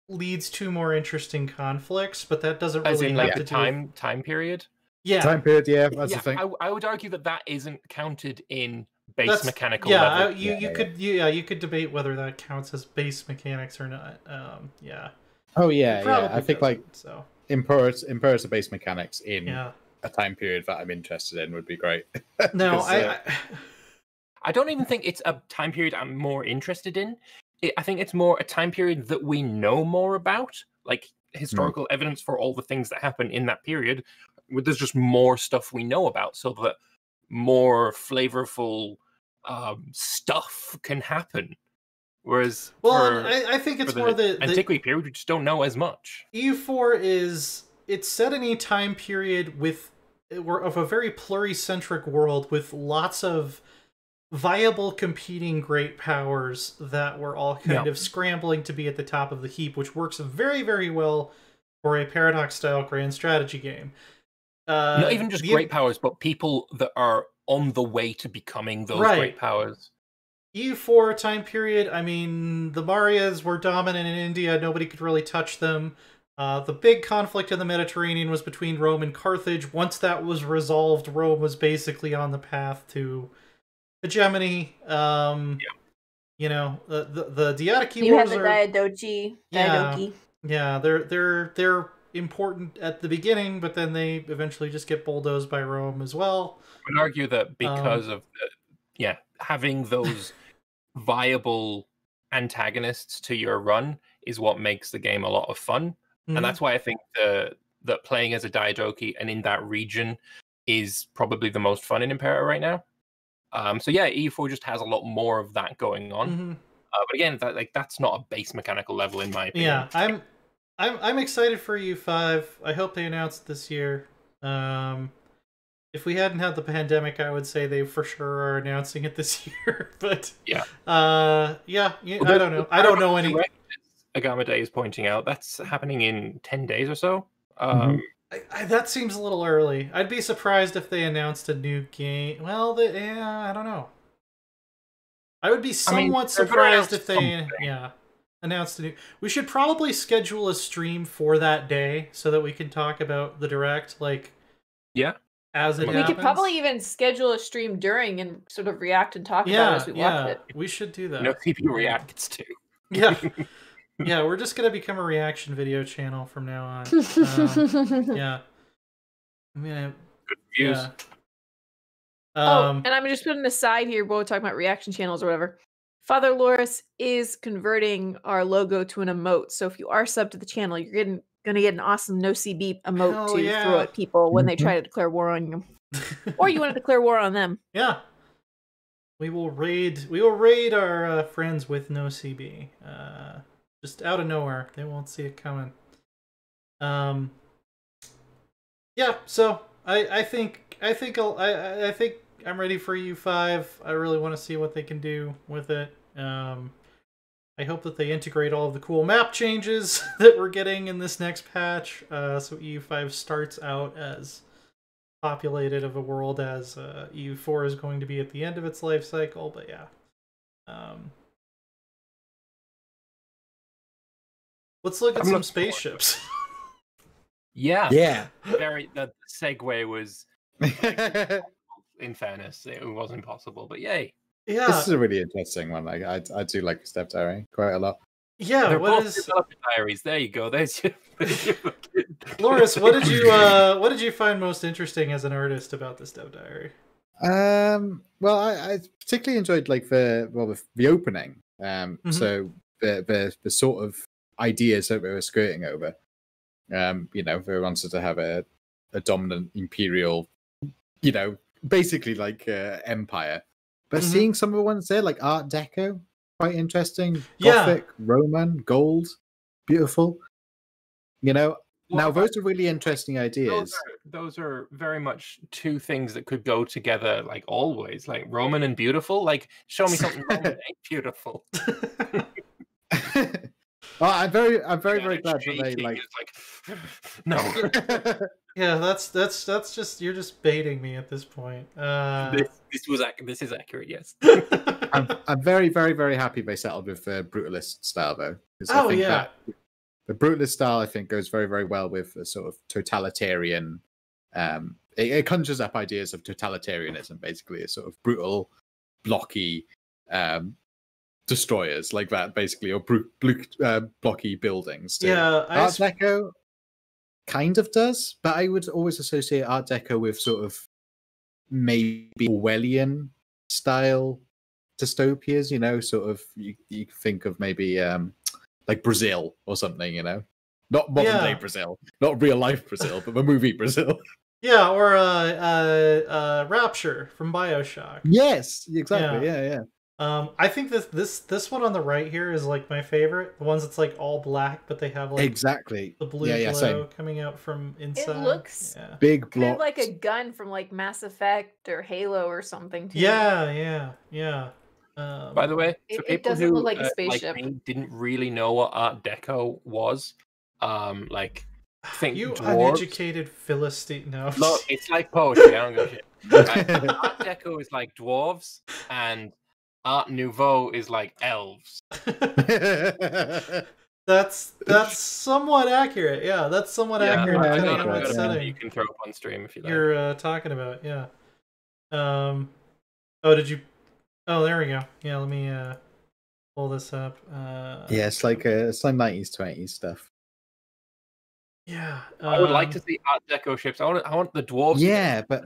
leads to more interesting conflicts, but that doesn't really have to do time period. Yeah, time period. Yeah, that's the thing. I would argue that isn't counted in base mechanical level. You could debate whether that counts as base mechanics or not. Yeah. Oh yeah. I think Imperator base mechanics in a time period that I'm interested in would be great. No, I don't even think it's a time period I'm more interested in. I think it's more a time period that we know more about, like historical evidence for all the things that happen in that period. There's just more stuff we know about, so that more flavorful stuff can happen. Whereas, I think it's more the antiquity period, we just don't know as much. EU4 it's set in a time period of a very pluricentric world with lots of viable competing great powers that were all kind of scrambling to be at the top of the heap, which works very, very well for a Paradox-style grand strategy game. Not even just great powers, but people that are on the way to becoming those great powers. EU4 time period, I mean, the Marias were dominant in India, nobody could really touch them. The big conflict in the Mediterranean was between Rome and Carthage. Once that was resolved, Rome was basically on the path to hegemony. You know, the Diadochi you Wars have the Diadochi. Yeah, they're important at the beginning, but then they eventually just get bulldozed by Rome as well. I would argue that because of having those viable antagonists to your run is what makes the game a lot of fun. And that's why I think that playing as a Diadochi and in that region is probably the most fun in Imperator right now. So yeah, EU4 just has a lot more of that going on. But again, that's not a base mechanical level in my opinion. Yeah, I'm excited for EU5. I hope they announce it this year. If we hadn't had the pandemic, I would say they for sure are announcing it this year. But I don't know. I don't know any. Agama Day is pointing out that's happening in 10 days or so. That seems a little early. I'd be surprised if they announced a new game. Well, I don't know. I would be somewhat surprised if they announced a new. We should probably schedule a stream for that day so that we can talk about the Direct, as it happens. We could probably even schedule a stream during and sort of react and talk about it as we watch it. We should do that. NoCB reacts too. Yeah. Yeah, we're just going to become a reaction video channel from now on. Yeah. I mean, good views. And I'm just putting an aside here while we're talking about reaction channels or whatever. Father Loris is converting our logo to an emote. So if you are subbed to the channel, you're going to get an awesome NoCB emote throw at people when they try to declare war on you. Or you want to declare war on them. Yeah. We will raid our friends with NoCB. Just out of nowhere. They won't see it coming. Yeah, so I think I'm ready for EU5. I really want to see what they can do with it. I hope that they integrate all of the cool map changes that we're getting in this next patch. So EU5 starts out as populated of a world as EU4 is going to be at the end of its life cycle. But yeah. Let's look at some spaceships. Yeah. The segue was, in fairness, it was impossible, but yay. Yeah. This is a really interesting one. I do like a Step Diary quite a lot. Yeah, they're both developer diaries. There you go. There's your Loris, what did you find most interesting as an artist about the Step Diary? Well, I particularly enjoyed the opening. So the sort of ideas that we were skirting over. They wanted to have a dominant imperial, basically like empire. But seeing some of the ones there, like Art Deco, quite interesting. Gothic, Roman, gold, beautiful. Now those are really interesting ideas. Those are very much two things that could go together, like always. Like Roman and beautiful. Like, show me something Roman ain't beautiful. I'm very glad that they like. No. Yeah, that's just you're just baiting me at this point. This is accurate. Yes. I'm very happy they settled with the brutalist style though. I think that the brutalist style, I think, goes very, very well with a sort of totalitarian. It conjures up ideas of totalitarianism, basically, a sort of brutal, blocky destroyers like that, basically, or blocky buildings. Too. Yeah, Art Deco kind of does, but I would always associate Art Deco with sort of maybe Orwellian style dystopias. Sort of you think of maybe. Like Brazil or something, not modern day Brazil, not real life Brazil, but the movie Brazil. Yeah, or Rapture from BioShock. Yes, exactly. Yeah. I think this one on the right here is like my favorite. The ones that's like all black, but they have like exactly the blue glow same. Coming out from inside. It looks big kind of like a gun from like Mass Effect or Halo or something. Too. Yeah. By the way, for people who look like a spaceship. Like me, didn't really know what Art Deco was, think you dwarves. Uneducated Philistine. No, look, it's like poetry. I don't give a shit. Art Deco is like dwarves, and Art Nouveau is like elves. That's somewhat accurate. Yeah, that's somewhat accurate. I got a setting you can throw up on stream if you like. You're talking about, yeah. Oh, did you? Oh, there we go. Yeah, let me pull this up. Yeah, it's like 90s, 20s stuff. Yeah, I would like to see Art Deco ships. I want the dwarves. Yeah, but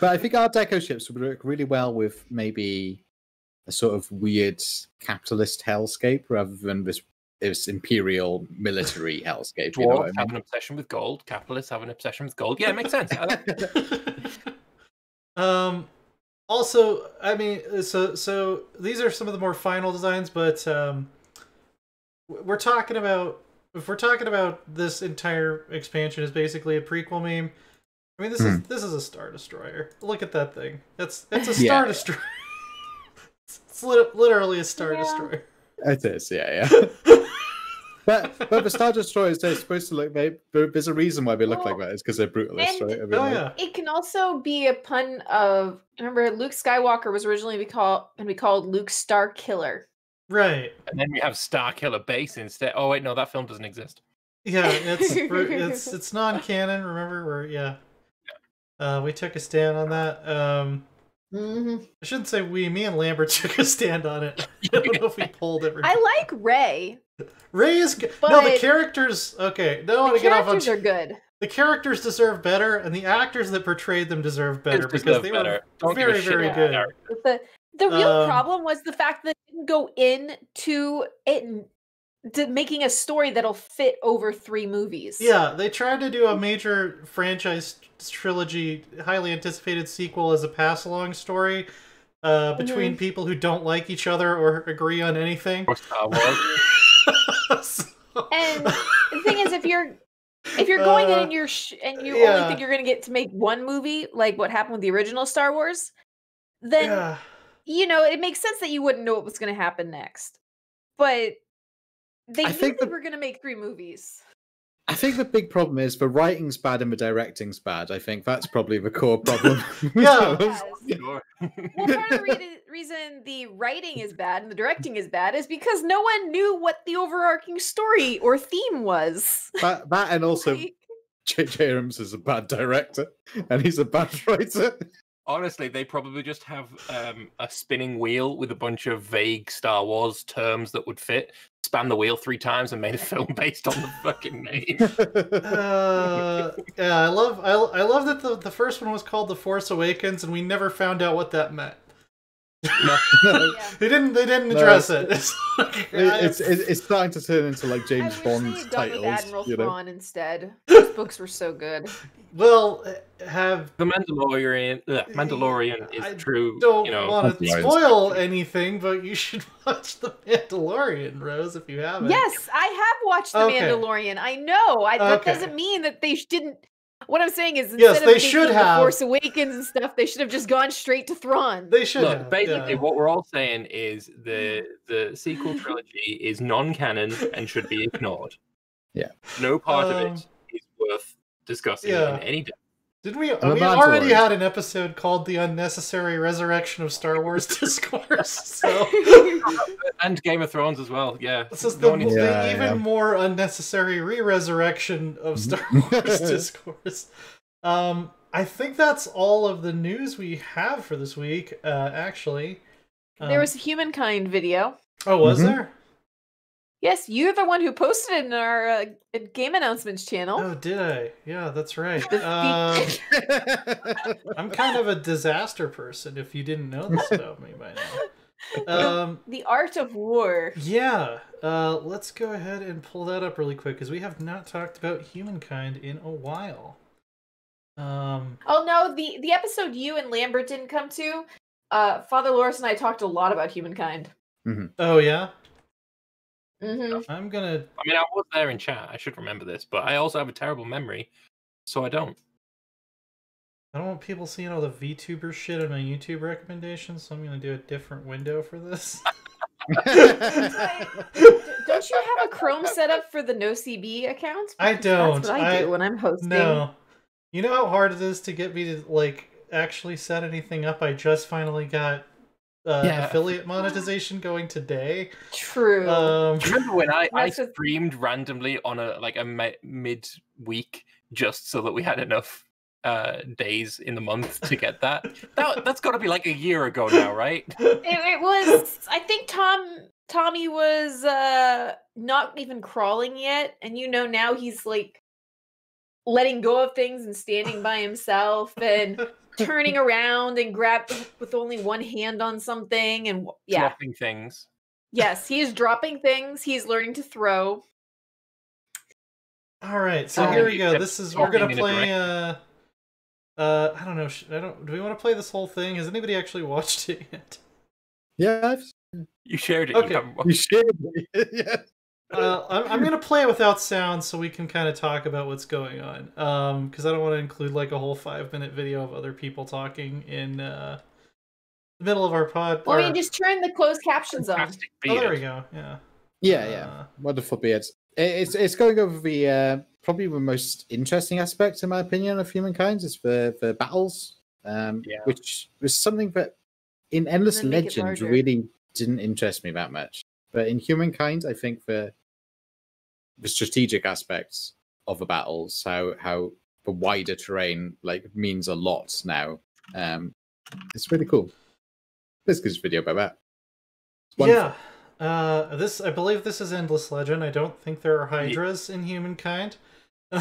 I think Art Deco ships would work really well with maybe a sort of weird capitalist hellscape rather than this imperial military hellscape. Dwarves have an obsession with gold. Capitalists have an obsession with gold. Yeah, it makes sense. I like Also, I mean, so these are some of the more final designs, but if we're talking about this entire expansion is basically a prequel meme. I mean, this is a Star Destroyer. Look at that thing. It's a Star Destroyer. It's literally a Star Destroyer. It is, yeah. But the Star Destroyers, they're supposed to look. There's a reason why they look like that. It's because they're brutalist, right? I mean, it can also be a pun of. Remember, Luke Skywalker was originally called Luke Star Killer. Right. And then we have Star Killer Base instead. Oh wait, no, that film doesn't exist. Yeah, it's non-canon. Remember, we took a stand on that. I shouldn't say we. Me and Lambert took a stand on it. I don't know if we pulled it. I like Rey. Rey is good. No, the characters. Okay, don't want to get off on. The characters are good. The characters deserve better, and the actors that portrayed them deserve better because they were very, very good. The real problem was the fact that it didn't go into it to making a story that'll fit over 3 movies. Yeah, they tried to do a major franchise trilogy, highly anticipated sequel as a pass-along story between people who don't like each other or agree on anything. And the thing is, if you're going in and you only think you're going to get to make one movie, like what happened with the original Star Wars, then it makes sense that you wouldn't know what was going to happen next. But they were going to make 3 movies. I think the big problem is the writing's bad and the directing's bad. I think that's probably the core problem. Well, part of the reason the writing is bad and the directing is bad is because no one knew what the overarching story or theme was. That and also J.J. Abrams is a bad director and he's a bad writer. Honestly, they probably just have a spinning wheel with a bunch of vague Star Wars terms that would fit. Span the wheel 3 times and made a film based on the fucking name. Yeah, I love that the first one was called The Force Awakens, and we never found out what that meant. No. They didn't address it. It's starting to turn into like James Bond titles. With Admiral you know? Thrawn instead. Those books were so good. Well, have The Mandalorian is true. Don't want to spoil anything, but you should watch The Mandalorian, Rose, if you haven't. Yes, I have watched The Mandalorian. I know. That doesn't mean that they didn't. What I'm saying is, instead of making The Force Awakens and stuff, they should have just gone straight to Thrawn. They should have. Basically, what we're all saying is the sequel trilogy is non-canon and should be ignored. Yeah. No part of it is worth discussing in any depth. Didn't we? We already had an episode called "The Unnecessary Resurrection of Star Wars Discourse." So, and Game of Thrones as well. Yeah, this is the even more unnecessary re-resurrection of Star Wars Discourse. I think that's all of the news we have for this week. Actually, there was a Humankind video. Oh, was there? Yes, you're the one who posted it in our game announcements channel. Oh, did I? Yeah, that's right. I'm kind of a disaster person, if you didn't know this about me by now. The Art of War. Yeah. Let's go ahead and pull that up really quick, because we have not talked about Humankind in a while. Oh, no, the episode you and Lambert didn't come to, Father Loris and I talked a lot about Humankind. Mm-hmm. Oh, yeah? Mm-hmm. I'm gonna. I mean, I was there in chat. I should remember this, but I also have a terrible memory, so I don't. I don't want people seeing all the VTuber shit in my YouTube recommendations, so I'm gonna do a different window for this. Don't you have a Chrome set up for the NoCB account? I don't. That's what I do when I'm hosting. No. You know how hard it is to get me to like actually set anything up? I just finally got affiliate monetization going today. True. Remember when I streamed randomly on a mid-week just so that we had enough days in the month to get that? That's got to be like a year ago now, right? It was. I think Tommy was not even crawling yet, and now he's like letting go of things and standing by himself and turning around and grab with only one hand on something and dropping things. Yes, he is dropping things. He's learning to throw. All right, so here we go. We're gonna play. I don't know. Do we want to play this whole thing? Has anybody actually watched it yet? Yeah, you shared it. Okay, you shared it. Yeah. I'm gonna play it without sound so we can kind of talk about what's going on. Because I don't want to include like a whole 5-minute video of other people talking in the middle of our pod. Well, you just turn the closed captions on. Oh, there we go. Yeah. Yeah. Wonderful beards. It's going over the probably the most interesting aspect, in my opinion, of Humankind is the battles, which was something that in Endless Legends really didn't interest me that much. But in Humankind, I think the strategic aspects of the battles, how the wider terrain means a lot now. It's really cool. This gives a video about that. Yeah. I believe this is Endless Legend. I don't think there are Hydras in Humankind. It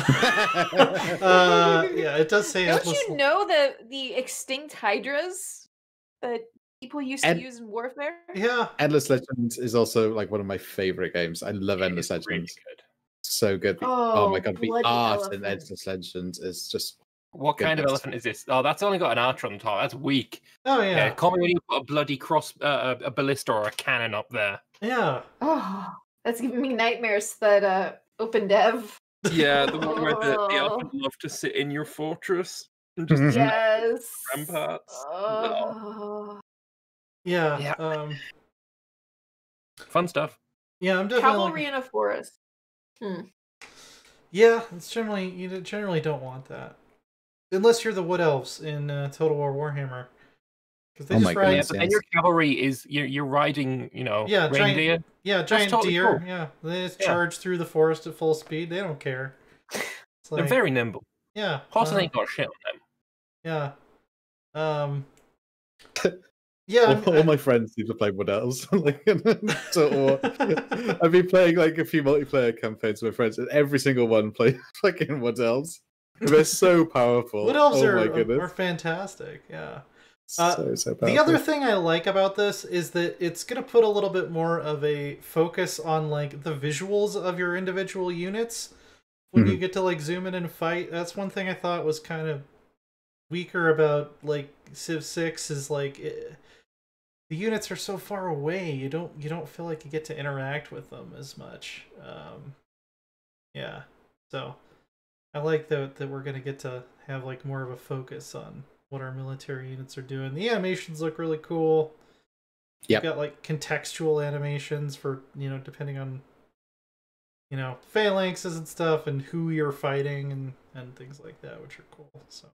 does say. Don't you know the extinct Hydras that people used to use in warfare? Yeah. Endless Legends is also one of my favorite games. I love Endless Legends. Really good. So good. Oh my god, the art in Endless Legends is just. What kind of elephant is this? Oh, that's only got an archer on the top. That's weak. Oh yeah. Call me when you put a bloody a ballista or a cannon up there. Yeah. Oh, that's giving me nightmares. That open dev. Yeah, the one where the elephant love to sit in your fortress and just ramparts. Oh. Yeah. Fun stuff. Yeah, I'm definitely cavalry in a forest. Yeah, it's you generally don't want that. Unless you're the Wood Elves in Total War Warhammer. Because they just ride. Yeah, but then your cavalry is you're riding, reindeer. Giant totally deer. Cool. Yeah, they just charge through the forest at full speed. They don't care. They're very nimble. Yeah, horses ain't got shit on them. Yeah. All my friends seem to play Wood Elves. Total War. I've been playing a few multiplayer campaigns with my friends, and every single one plays fucking Wood Elves. They're so powerful. Wood Elves are fantastic. Yeah. So powerful. The other thing I like about this is that it's going to put a little bit more of a focus on like the visuals of your individual units when you get to like zoom in and fight. That's one thing I thought was kind of weaker about like Civ 6 is like the units are so far away. You don't feel like you get to interact with them as much. Yeah, so I like that we're going to get to have like more of a focus on what our military units are doing. The animations look really cool. You've got like contextual animations for, depending on, phalanxes and stuff and who you're fighting and things like that, which are cool. So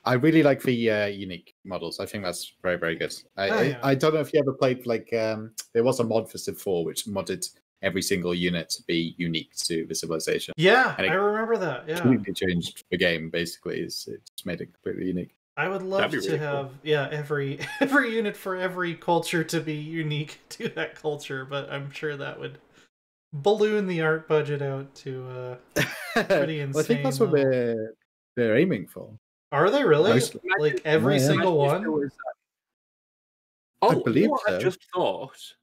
I really like the unique models. I think that's very, very good. I don't know if you ever played like there was a mod for Civ 4 which modded every single unit to be unique to the civilization. Yeah, I remember that. Yeah, completely changed the game. Basically, it just made it completely unique. I would love to have every unit for every culture to be unique to that culture, but I'm sure that would balloon the art budget out to pretty insane. Well, I think that's what they're aiming for. Are they really? Like every single one? I believe so. I just thought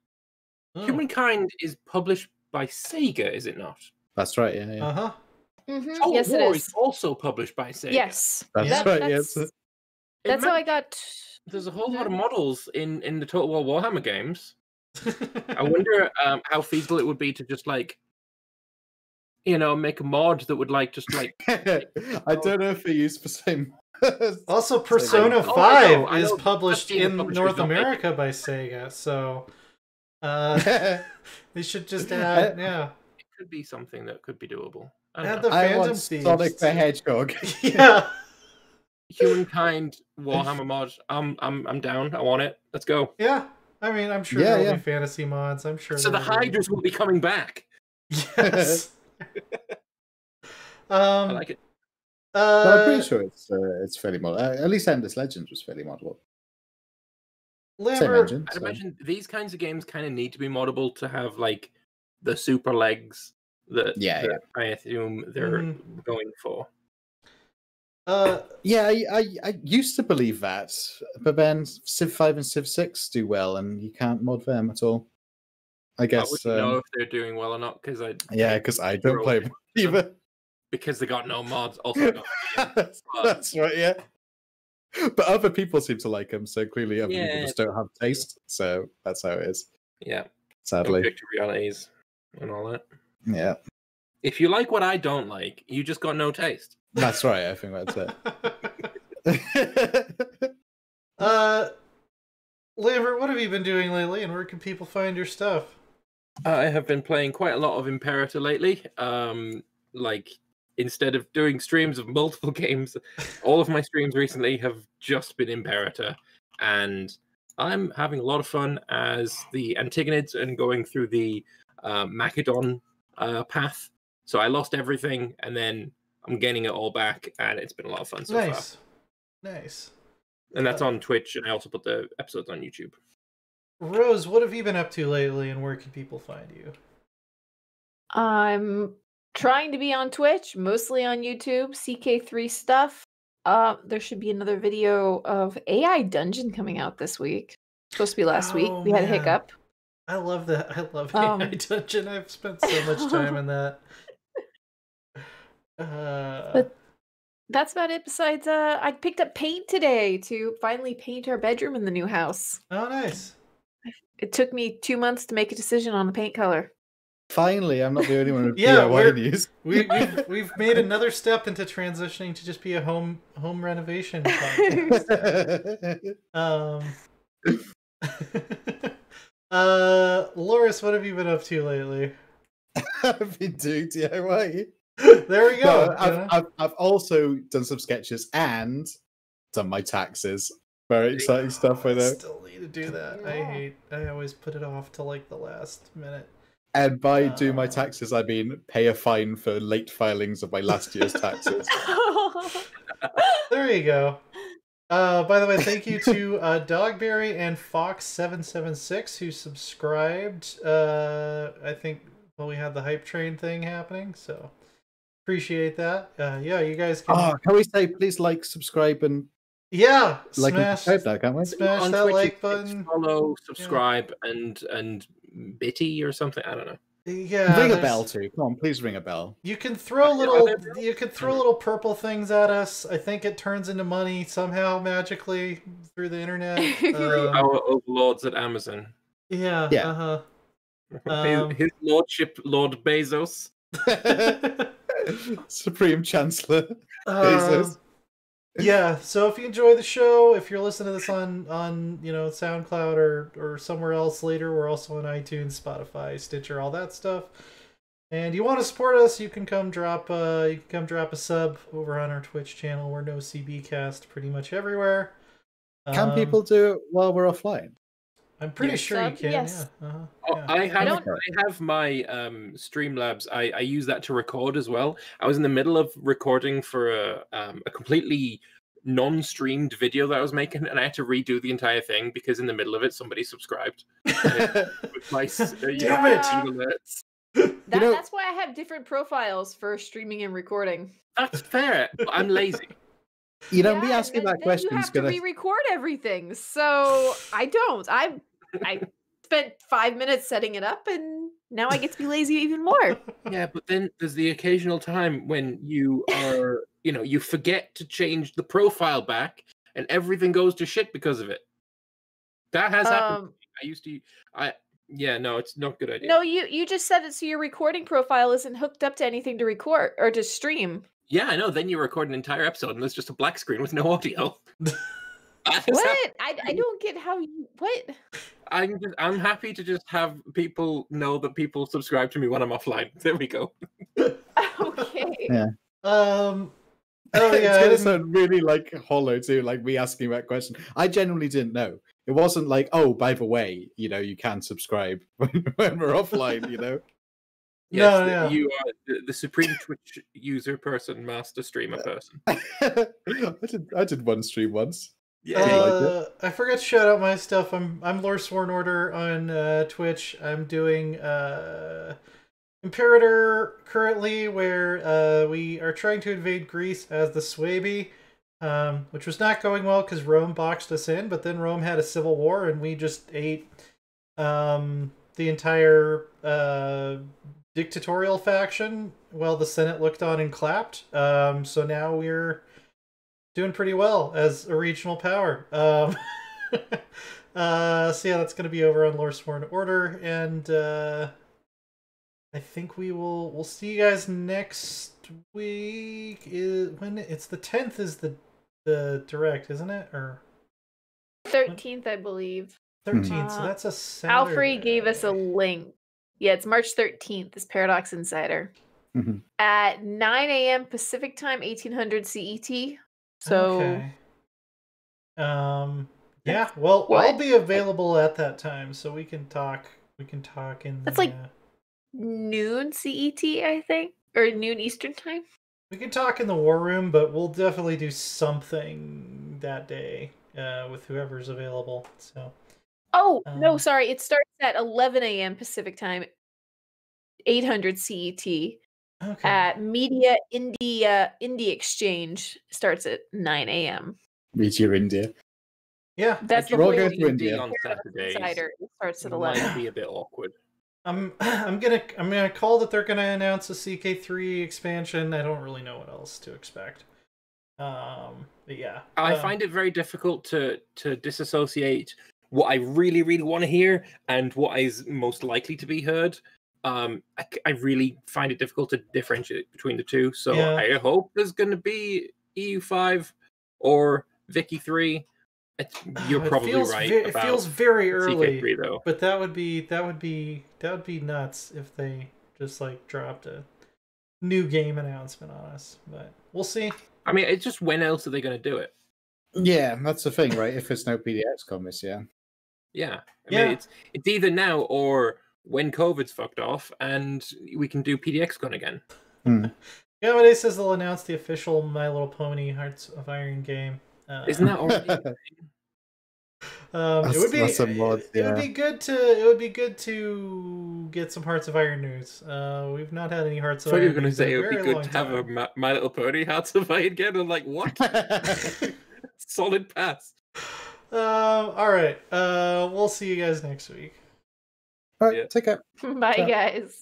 Humankind is published by Sega, is it not? That's right. Yeah. Uh-huh. Mm-hmm. Yes, it is. Also published by Sega. Yes, that's right. Yes. That's how I got. There's a whole lot of models in the Total War Warhammer games. I wonder how feasible it would be to just like, make a mod that would like just like. I don't know if they use the same. Also, Persona 5 is published in North America by Sega, so they should just add. Yeah, it could be something that could be doable. I want Sonic the Hedgehog. Yeah. Humankind Warhammer mod. I'm down. I want it. Let's go. Yeah. I mean, I'm sure there'll be fantasy mods. I'm sure. So the Hydras will be coming back. Yes. I like it. I'm pretty sure it's fairly model. At least Endless Legends was fairly modelable. Lambert, I'd imagine these kinds of games kind of need to be moddable to have like the super legs that I assume they're going for. I used to believe that, but then Civ 5 and Civ 6 do well, and you can't mod them at all. I guess. I wouldn't know if they're doing well or not because I don't play them either. Because they got no mods. Also, that's right. Yeah, but other people seem to like them, so clearly other people just don't have taste. So that's how it is. Yeah, sadly, objective realities and all that. Yeah. If you like what I don't like, you just got no taste. That's right. I think that's it. Lambert, what have you been doing lately, and where can people find your stuff? I have been playing quite a lot of Imperator lately. Instead of doing streams of multiple games, all of my streams recently have just been Imperator, and I'm having a lot of fun as the Antagonids and going through the Macedon path. So I lost everything, and then I'm getting it all back, and it's been a lot of fun so far. Nice. And that's on Twitch, and I also put the episodes on YouTube. Rose, what have you been up to lately, and where can people find you? I'm trying to be on Twitch, mostly on YouTube, CK3 stuff. There should be another video of AI Dungeon coming out this week. Supposed to be last week. We had a hiccup. I love that. I love AI Dungeon. I've spent so much time in that. But that's about it. Besides, I picked up paint today to finally paint our bedroom in the new house. Oh, nice. It took me 2 months to make a decision on the paint color. Finally, I'm not the only one with DIY news. We've made another step into transitioning to just be a home renovation podcast. Loris, what have you been up to lately? I've been doing DIY. There we go. No, I've also done some sketches and done my taxes. Very exciting stuff. I know. Still need to do that. I always put it off till like the last minute. And by do my taxes, I mean pay a fine for late filings of my last year's taxes. There you go. By the way, thank you to Dogberry and Fox776 who subscribed. I think we had the hype train thing happening, so appreciate that. Yeah, you guys can. Can we say please like, subscribe, and Yeah, Like smash that, can't we? Smash On that Twitch, like you button. follow, subscribe, and bitty or something. I don't know. Yeah, Ring a bell too. Come on, please ring a bell. You can throw there little purple things at us. I think it turns into money somehow magically through the internet. Through our overlords at Amazon. Yeah. Yeah. His lordship, Lord Bezos. Supreme Chancellor Bezos. Yeah, so if you enjoy the show, if you're listening to this on SoundCloud or somewhere else later, we're also on iTunes, Spotify, Stitcher, all that stuff. And you want to support us, you can come drop a sub over on our Twitch channel. We're NoCB cast pretty much everywhere. Can people do it while we're offline? I'm pretty sure you can. Yes. Yeah. Yeah. I have my Streamlabs. I use that to record as well. I was in the middle of recording for a completely non-streamed video that I was making, and I had to redo the entire thing because in the middle of it somebody subscribed. With my Damn it! alerts. That's why I have different profiles for streaming and recording. That's fair, but I'm lazy. Me asking that question you have to re-record everything, so I don't. I spent 5 minutes setting it up, and now I get to be lazy even more. Yeah, but then there's the occasional time when you are, you forget to change the profile back, and everything goes to shit because of it. That has happened. No, it's not a good idea. No, you just said it so your recording profile isn't hooked up to anything to record or to stream. Yeah, I know. Then you record an entire episode and there's just a black screen with no audio. What? I don't get how you... What? I'm happy to just have people know that people subscribe to me when I'm offline. There we go. Okay. Yeah. Oh yeah, it's gonna sound really hollow too, like me asking that question. I genuinely didn't know. It wasn't like, oh, by the way, you can subscribe when we're offline. Yes, no. You are the supreme Twitch user person, master streamer person. I did one stream once. Yeah, I forgot to shout out my stuff. I'm Lord Sworn Order on Twitch. I'm doing Imperator currently, where we are trying to invade Greece as the Swaby, which was not going well because Rome boxed us in. But then Rome had a civil war, and we just ate the entire dictatorial faction while the Senate looked on and clapped. So now we're doing pretty well as a regional power. So yeah, that's going to be over on Lord Sworn Order, and I think we'll see you guys next week. When it's the 10th is the direct, isn't it? Or 13th, I believe. 13th, so that's a Saturday. Alfred gave us a link. Yeah, it's March 13th, this Paradox Insider. Mm-hmm. At 9 a.m. Pacific Time, 1800 CET. So... Okay. Yeah, well, What? I'll be available at that time, so we can talk in That's like noon CET, I think? Or noon Eastern Time? we can talk in the war room, but we'll definitely do something that day with whoever's available. So. Oh, no, sorry. It starts at 11 a.m. Pacific Time, 800 CET. Okay. At Media Indie Exchange starts at 9 a.m. Media India. Yeah. That's the we're all whole going to India on Saturdays. Insider. It starts at It 11. might be a bit awkward. I'm gonna call that they're gonna announce a CK3 expansion. I don't really know what else to expect. But yeah. I find it very difficult to disassociate what I really, really want to hear and what is most likely to be heard. I really find it difficult to differentiate between the two. So Yeah. I hope there's going to be EU5 or Vicky 3. You're probably right. It feels very early, CK3 though. but that would be nuts if they just dropped a new game announcement on us. But we'll see. I mean, it's just when else are they going to do it? Yeah, that's the thing, right? If it's no PDX this year. Yeah. I mean, it's either now or when COVID's fucked off and we can do PDX-Con again. Yamade says they'll announce the official My Little Pony Hearts of Iron game. Isn't that already a thing? It would be good to get some Hearts of Iron news. We've not had any Hearts of I thought Iron. you were going to say it would be good to have time. a My Little Pony Hearts of Iron again. I'm like, what? Solid pass. All right. We'll see you guys next week. All right, take care. Bye, guys.